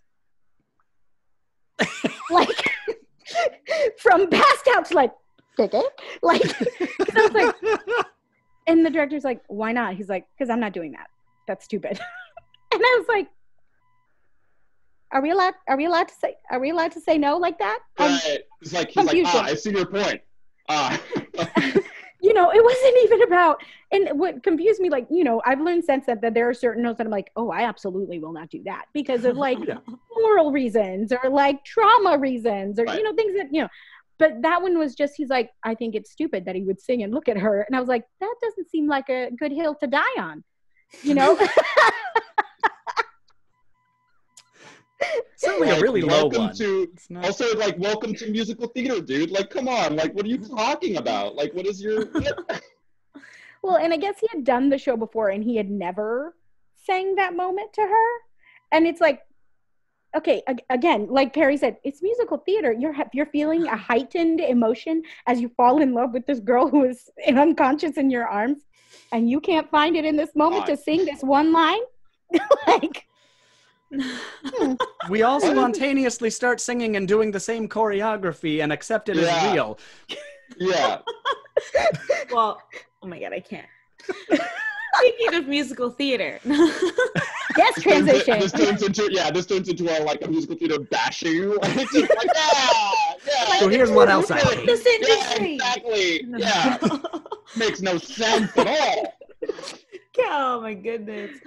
Like, from passed out to like, okay. Like, 'cause I was like, and the director's like, why not? He's like, because I'm not doing that. That's stupid. And I was like, Are we allowed to say no like that? Right. He's like, I see your point. You know, it wasn't even about, and what confused me, like, you know, I've learned since that there are certain notes that I'm like, oh, I absolutely will not do that because of like moral reasons or like trauma reasons or, you know, things that, you know, but that one was just, he's like, I think it's stupid that he would sing and look at her. And I was like, that doesn't seem like a good hill to die on, you know? Certainly a really low one. Also, like, welcome to musical theater, dude. Like, come on. Like, what are you talking about? Like, what is your... Well, and I guess he had done the show before, and he had never sang that moment to her. And it's like, okay, again, like Perry said, it's musical theater. You're feeling a heightened emotion as you fall in love with this girl who is unconscious in your arms, and you can't find it in this moment to sing this one line? Like... We all spontaneously start singing and doing the same choreography and accept it as real. Yeah. Well, oh my God, I can't. Speaking of musical theater. Yes, transition. This turns into like a musical theater bashing. It's just like, yeah. So here's what else I hate. This industry. Yeah, exactly. Yeah. Makes no sense at all. Oh my goodness.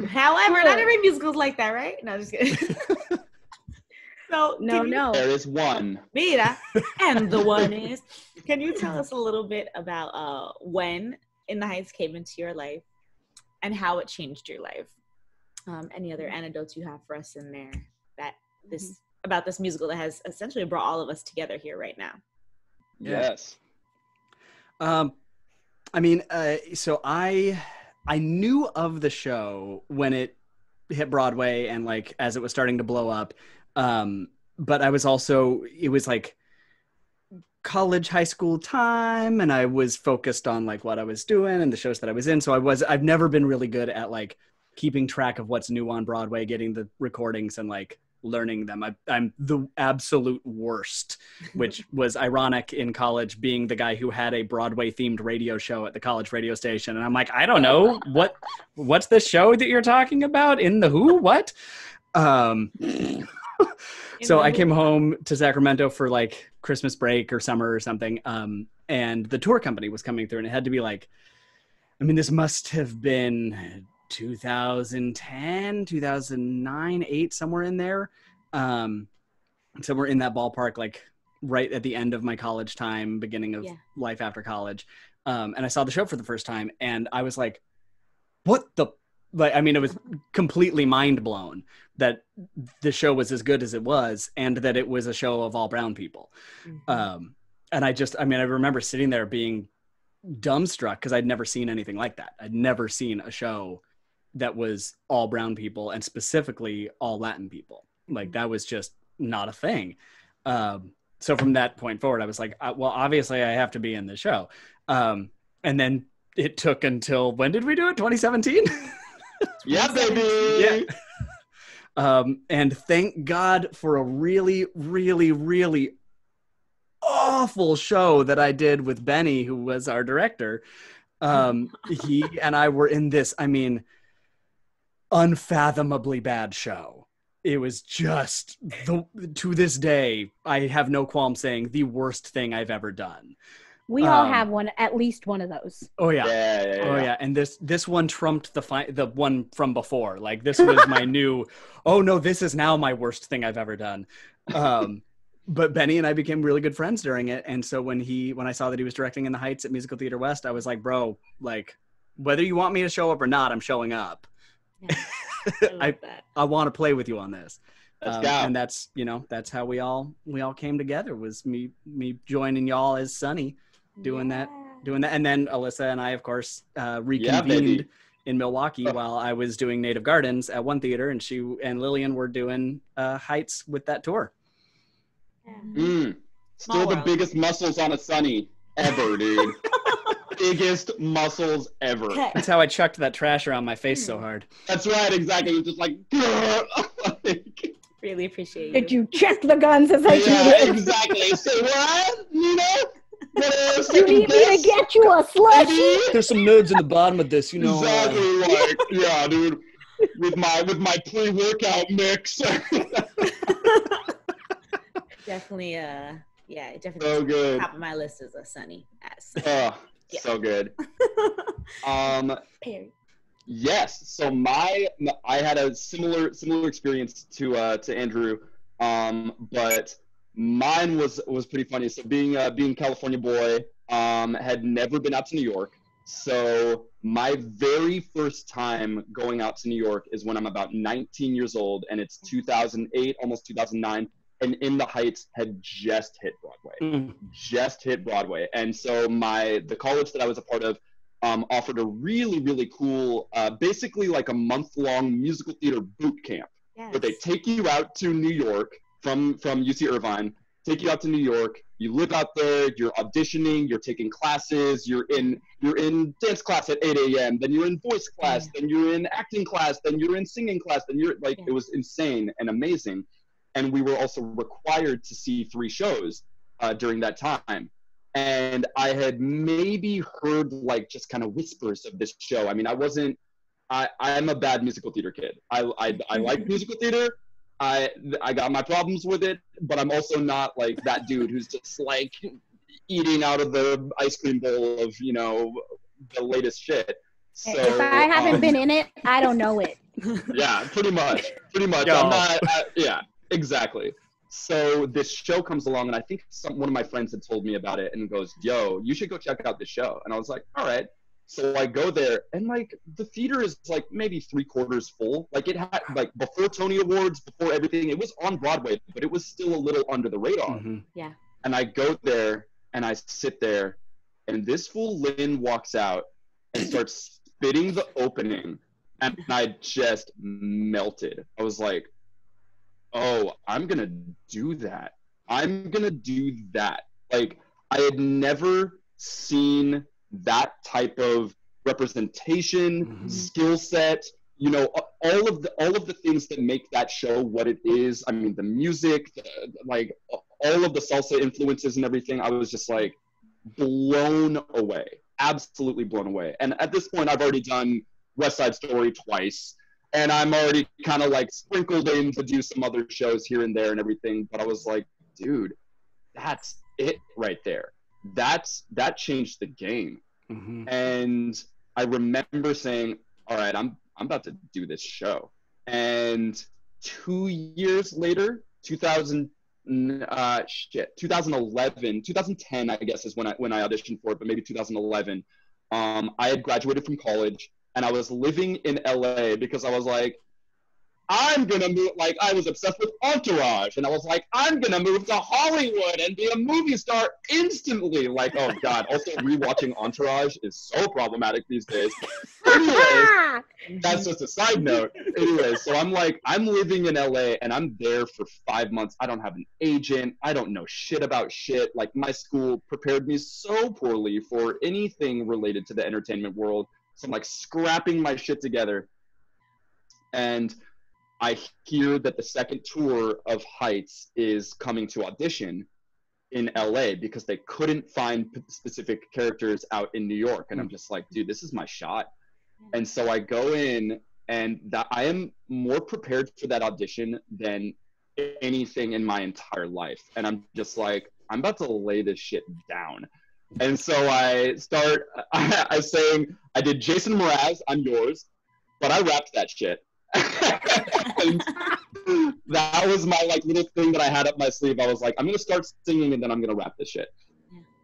However, not every musical is like that, right? No, just kidding. So no. There is one. Mira, and the one is. Can you tell us a little bit about when In the Heights came into your life and how it changed your life? Any other anecdotes you have for us in there about this musical that has essentially brought all of us together here right now? Yes. I mean, so I knew of the show when it hit Broadway and like as it was starting to blow up. But I was also, it was like college, high school time, and I was focused on like what I was doing and the shows that I was in. So I've never been really good at like keeping track of what's new on Broadway, getting the recordings and like learning them. I'm the absolute worst, which was ironic in college, being the guy who had a Broadway themed radio show at the college radio station. And I'm like, I don't know what's the show that you're talking about in the who, what? So I came home to Sacramento for like Christmas break or summer or something. And the tour company was coming through, and it had to be like, I mean, this must have been 2010, 2009, 8, somewhere in there. Somewhere in that ballpark, like right at the end of my college time, beginning of life after college. And I saw the show for the first time, and I was like, what the, like, I mean, it was completely mind blown that the show was as good as it was, and that it was a show of all brown people. Mm-hmm. And I remember sitting there being dumbstruck because I'd never seen anything like that. I'd never seen a show that was all brown people and specifically all Latin people. Like that was just not a thing. So from that point forward, I was like, well, obviously I have to be in the show. And then it took until, when did we do it? 2017? Yeah, baby. Yeah. And thank God for a really, really, really awful show that I did with Benny, who was our director. He and I were in this, I mean, unfathomably bad show. It was just, to this day, I have no qualm saying the worst thing I've ever done. We all have at least one of those. Oh yeah. Oh yeah. And this one trumped the one from before. Like this was my new, oh no, this is now my worst thing I've ever done. but Benny and I became really good friends during it. And so when I saw that he was directing in the Heights at Musical Theater West, I was like, bro, like, whether you want me to show up or not, I'm showing up. Yeah, I love that. I want to play with you on this. And that's, that's how we all came together, was me joining y'all as Sunny, doing that. And then Alyssa and I, of course, reconvened in Milwaukee while I was doing Native Gardens at one theater, and she and Lillian were doing Heights with that tour. Still the biggest muscles on a Sunny ever, dude. Biggest muscles ever. That's how I chucked that trash around my face so hard. That's right, exactly. It was just like, really appreciate you. Did you check the guns as I did? Exactly. Say what? You need me to get you a slushie? There's some nerds in the bottom of this, Exactly, like, yeah, dude. With my pre-workout mix. Definitely, definitely. So good. Top of my list is a Sunny. So good. Perry. Yes. So I had a similar experience to Andrew, but mine was pretty funny. So being California boy, had never been out to New York. So my very first time going out to New York is when I'm about 19 years old, and it's 2008, almost 2009. And In the Heights had just hit Broadway, And so the college that I was a part of offered a really, really cool, basically like a month-long musical theater boot camp, where they take you out to New York from UC Irvine, take you out to New York. You live out there, you're auditioning, you're taking classes, you're in dance class at 8 a.m., then you're in voice class, then you're in acting class, then you're in singing class, then you're like, it was insane and amazing. And we were also required to see 3 shows during that time. And I had maybe heard like just kind of whispers of this show. I mean, I'm a bad musical theater kid. I like musical theater. I got my problems with it, but I'm also not like that dude who's just like eating out of the ice cream bowl of, the latest shit. So, if I haven't been in it, I don't know it. Yeah, pretty much. Yo. I'm not, yeah. Exactly. So this show comes along, and I think one of my friends had told me about it and goes, yo, you should go check out this show. And I was like, all right. So I go there, and like the theater is like maybe 3/4 full. Like it had, like, before Tony Awards, before everything, it was on Broadway, but it was still a little under the radar. Mm-hmm. Yeah. And I go there and I sit there, and this fool Lynn walks out and starts spitting the opening, and I just melted. I was like, oh, I'm going to do that. Like, I had never seen that type of representation, skill set, all of the things that make that show what it is. I mean, the music, like all of the salsa influences and everything. I was just like blown away, absolutely blown away. And at this point, I've already done West Side Story twice. And I'm already kind of like sprinkled in to do some other shows here and there and everything. But I was like, dude, that's it right there. That changed the game. Mm-hmm. And I remember saying, all right, I'm about to do this show. And 2 years later, 2011, 2010, I guess is when I auditioned for it, but maybe 2011, I had graduated from college. And I was living in LA because I was like, I'm going to move, like, I was obsessed with Entourage. And I was like, I'm going to move to Hollywood and be a movie star instantly. Like, oh, God. Also, rewatching Entourage is so problematic these days. Anyways, that's just a side note. Anyways, so I'm like, I'm living in LA and I'm there for 5 months. I don't have an agent. I don't know shit about shit. Like, my school prepared me so poorly for anything related to the entertainment world. So I'm like scrapping my shit together. And I hear that the second tour of Heights is coming to audition in LA because they couldn't find specific characters out in New York. And I'm just like, dude, this is my shot. And so I go in, and I am more prepared for that audition than anything in my entire life. And I'm just like, I'm about to lay this shit down. And so I sang, I did Jason Mraz, I'm Yours, but I rapped that shit. And That was my like little thing that I had up my sleeve. I was like, I'm gonna start singing and then I'm gonna rap this shit.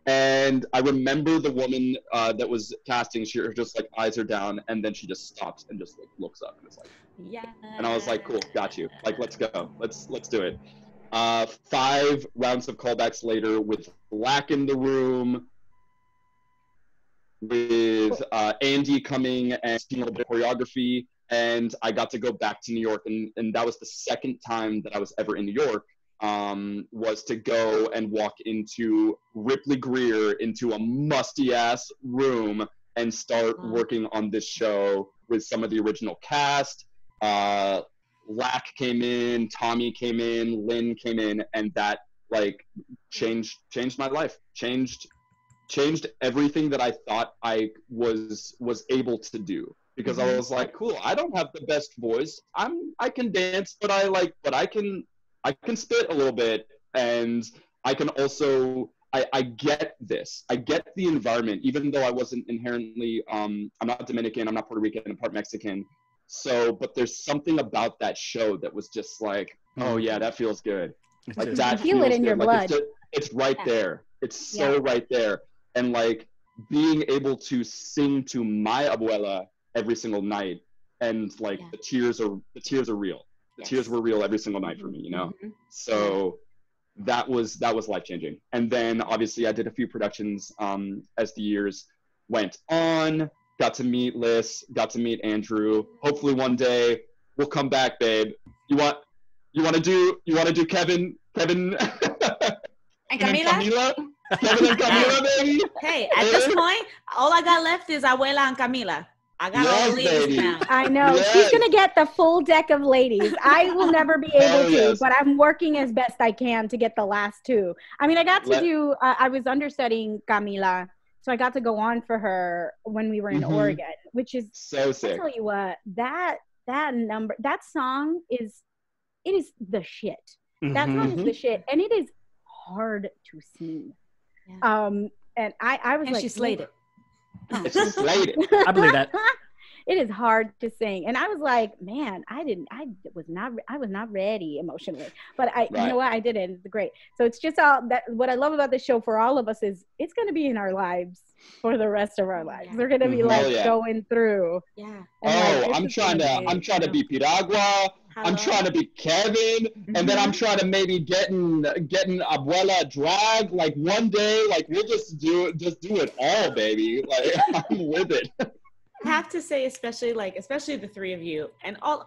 And I remember the woman that was casting, her just like eyes are down, and then she just stops and just like looks up and it's like, yeah. And I was like, cool, got you. Like, let's go, let's do it. 5 rounds of callbacks later, with Black in the room, with Andy coming and doing a little bit of choreography, and I got to go back to New York, and that was the second time that I was ever in New York. Was to go and walk into Ripley Greer, into a musty ass room, and start working on this show with some of the original cast. Lack came in, Tommy came in, Lynn came in, and that like changed my life, changed everything that I thought I was able to do, because I was like, cool, I don't have the best voice, I can dance, but I can spit a little bit, and I can also, I get this. I get the environment, even though I wasn't inherently, I'm not Dominican, I'm not Puerto Rican, I'm part Mexican. So, but there's something about that show that was just like, oh yeah, that feels good. Like that feel it in good. your blood. It's right there. It's so right there. And like being able to sing to my abuela every single night, and like the tears are real. The tears were real every single night for me, you know? So that was life-changing. And then obviously I did a few productions as the years went on, got to meet Liz, got to meet Andrew. Hopefully one day we'll come back, babe. You want to do Kevin And Camila? Kevin and Camila, baby? Hey, at this point, all I got left is Abuela and Camila. I got all the ladies now. I know. She's going to get the full deck of ladies. I will never be able to, but I'm working as best I can to get the last 2. I mean, I got to do, I was understudying Camila, so I got to go on for her when we were in Oregon, which is so sick. I'll tell you what, that song it is the shit. That song is the shit, and it is hard to sing. Yeah. And I was and like, she slayed it. She slayed it. I believe that. It is hard to sing, and I was like, man, I was not ready emotionally, but you know what, I did it. It's great. So it's just all that. What I love about this show for all of us is it's going to be in our lives for the rest of our lives. We're going to be like going through. Yeah. I'm trying to be Piragua. I'm trying to be Kevin, and then I'm trying to maybe getting Abuela drag. Like one day, like we'll just do it all, baby. Like I'm with it. I have to say, especially the 3 of you, and all,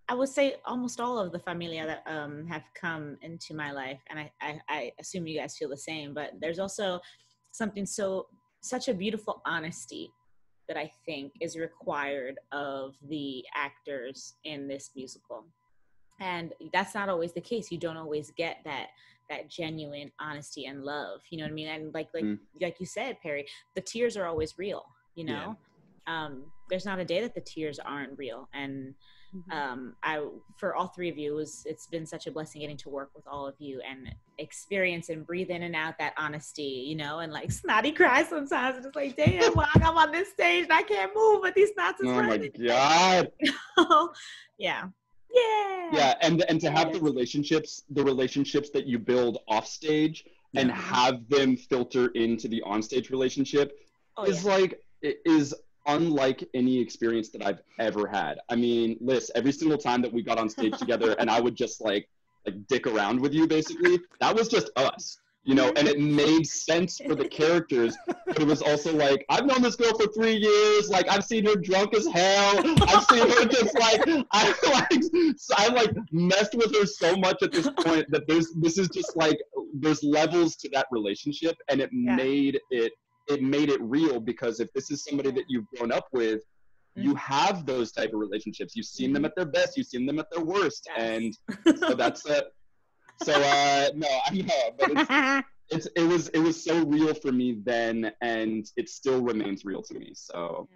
I would say almost all of the familia that have come into my life, and I assume you guys feel the same. But there's also such a beautiful honesty that I think is required of the actors in this musical. And that's not always the case. You don't always get that genuine honesty and love, you know what I mean? And like you said, Perry, the tears are always real, you know? There's not a day that the tears aren't real. And for all 3 of you, it's been such a blessing getting to work with all of you and experience and breathe in and out that honesty, you know, and like snotty cry sometimes. And it's like, damn, well, I'm on this stage and I can't move, but these snots is running. Oh my God. Yeah. And to have the relationships that you build off stage and have them filter into the onstage relationship is unlike any experience that I've ever had. I mean, Liz, every single time that we got on stage together and I would just like dick around with you, basically, that was just us, you know, and it made sense for the characters, but it was also like, I've known this girl for 3 years, like, I've seen her drunk as hell, I've seen her just like, I messed with her so much at this point that this is just like, there's levels to that relationship, and it made it real, because if this is somebody that you've grown up with, you have those type of relationships. You've seen them at their best, you've seen them at their worst, and so that's it. So no, I know, but it was so real for me then, and it still remains real to me. So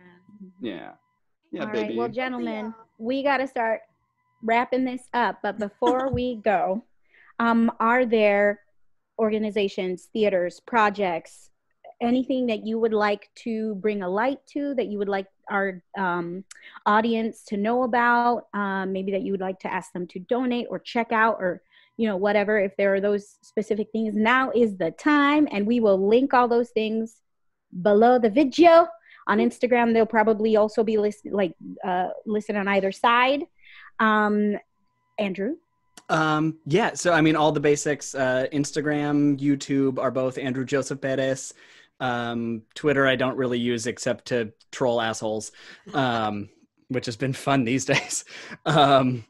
yeah, all baby. right, well, gentlemen, we got to start wrapping this up, but before we go, are there organizations, theaters, projects, anything that you would like to bring a light to, that you would like our audience to know about, maybe that you would like to ask them to donate or check out, or whatever, if there are those specific things, now is the time. And we will link all those things below the video. On Instagram, they'll probably also be listed on either side. Andrew? Yeah, so I mean, all the basics, Instagram, YouTube are both Andrew Joseph Perez. Twitter I don't really use except to troll assholes, which has been fun these days. The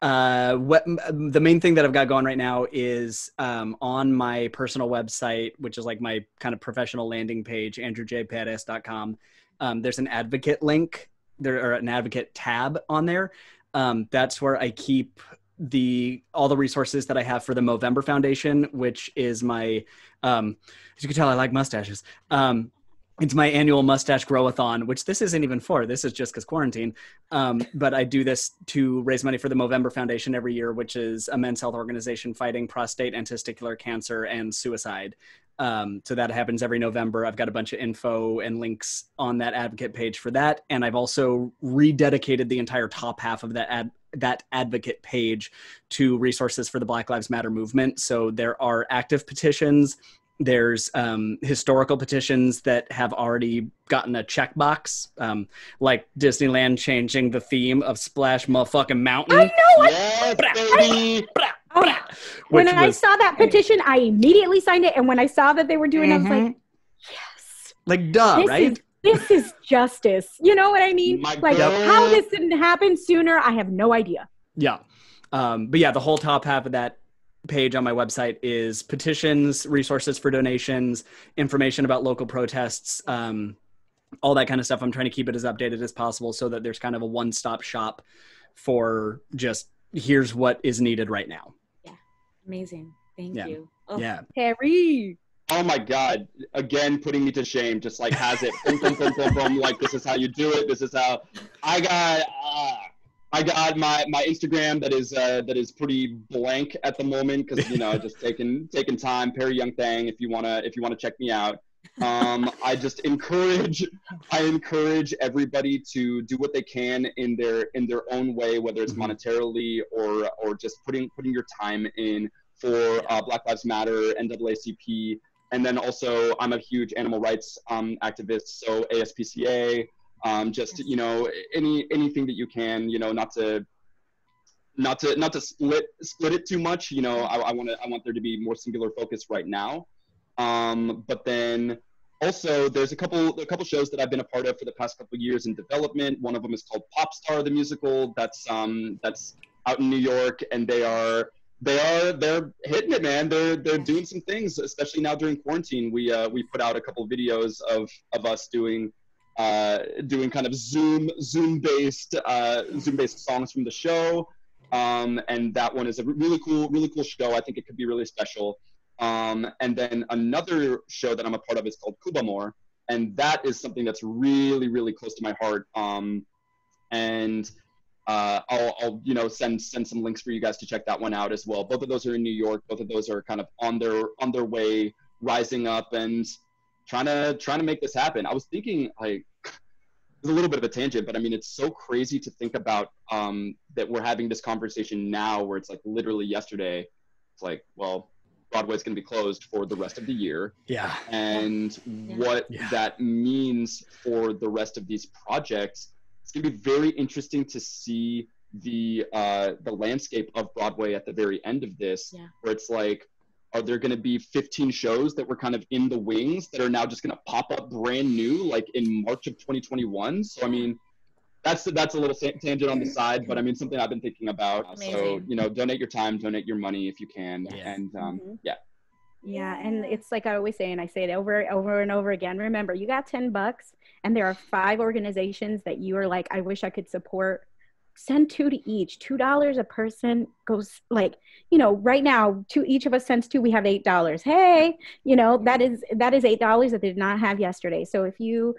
main thing that I've got going right now is on my personal website, which is like my kind of professional landing page, andrewjperez.com. There's an advocate link there, or an advocate tab on there. That's where I keep all the resources that I have for the Movember Foundation, which is my, as you can tell, I like mustaches. It's my annual mustache grow-a-thon, which this isn't even for. This is just because quarantine. But I do this to raise money for the Movember Foundation every year, which is a men's health organization fighting prostate and testicular cancer and suicide. So that happens every November. I've got a bunch of info and links on that advocate page for that. And I've also rededicated the entire top half of that advocate page to resources for the Black Lives Matter movement. So there are active petitions. There's historical petitions that have already gotten a checkbox, like Disneyland changing the theme of Splash Motherfucking Mountain. I know it! Yes, baby! When I saw that petition, I immediately signed it. And when I saw that they were doing it, I was like, yes. Like, duh, right? This is justice. You know what I mean? Like, how this didn't happen sooner, I have no idea. Yeah. But yeah, the whole top half of that page on my website is petitions, resources for donations, information about local protests, all that kind of stuff. I'm trying to keep it as updated as possible so that there's kind of a one-stop shop for just here's what is needed right now. Yeah. Amazing. Thank you. Oh. Yeah. Harry. Oh my God. Again, putting me to shame. Just like has it. Boom, boom, boom, boom, boom. Like, this is how you do it. This is how I got my Instagram that is pretty blank at the moment because just taking time. Perry Young Thang, if you wanna check me out. I just encourage everybody to do what they can in their own way, whether it's monetarily or just putting your time in for Black Lives Matter, NAACP, and then also I'm a huge animal rights activist, so ASPCA. Just anything that you can, not to split it too much. I want there to be more singular focus right now. But then also there's a couple shows that I've been a part of for the past couple of years in development. One of them is called Popstar the Musical. That's out in New York, and they're hitting it, man. They're doing some things, especially now during quarantine. We put out a couple of videos of us doing kind of Zoom based songs from the show, and that one is a really cool show. I think it could be really special. And then another show that I'm a part of is called Cubamor, and that is something that's really close to my heart. And I'll send some links for you guys to check that one out as well. Both of those are in New York. Both of those are kind of on their way, rising up and trying to make this happen. I was thinking, like, it's a little bit of a tangent, but I mean, it's so crazy to think about that we're having this conversation now, where it's like literally yesterday. It's like, well, Broadway's going to be closed for the rest of the year. Yeah. And what that means for the rest of these projects, it's going to be very interesting to see the landscape of Broadway at the very end of this, where it's like, are there going to be 15 shows that were kind of in the wings that are now just going to pop up brand new, like in March of 2021? So, I mean, that's a little tangent on the side, but I mean, something I've been thinking about. Amazing. So, donate your time, donate your money if you can. And Yeah, and it's like I always say, and I say it over and over again. Remember, you got $10 and there are 5 organizations that you are like, I wish I could support. Send 2 to each. $2 a person goes, like, right now, each of us sends 2, we have $8. Hey, that is $8 that they did not have yesterday. So if you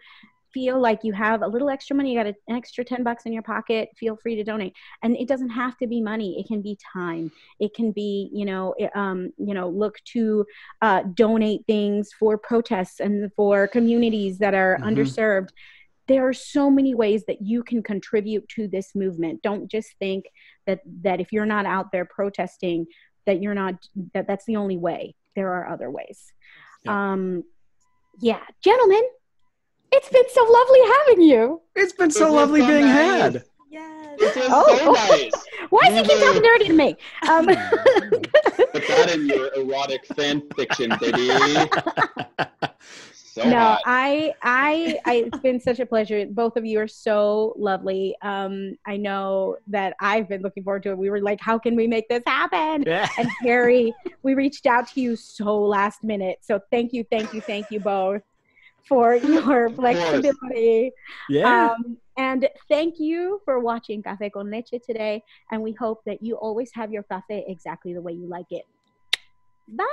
feel like you have a little extra money, you got an extra $10 in your pocket, feel free to donate. And it doesn't have to be money. It can be time. It can be, look to donate things for protests and for communities that are underserved. There are so many ways that you can contribute to this movement. Don't just think that if you're not out there protesting, that's the only way. There are other ways. Yeah, gentlemen, it's been so lovely having you. It's been so lovely being had. Yes. This is so nice. Why does he keep talking dirty to me? Put that in your erotic fan fiction, baby. So no, hot. it's been such a pleasure. Both of you are so lovely. I know that I've been looking forward to it. We were like, how can we make this happen? Yeah. And Harry, we reached out to you so last minute. So thank you both for your flexibility. Yeah. And thank you for watching Café Con Leche today. And we hope that you always have your café exactly the way you like it. Bye.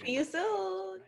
See you soon.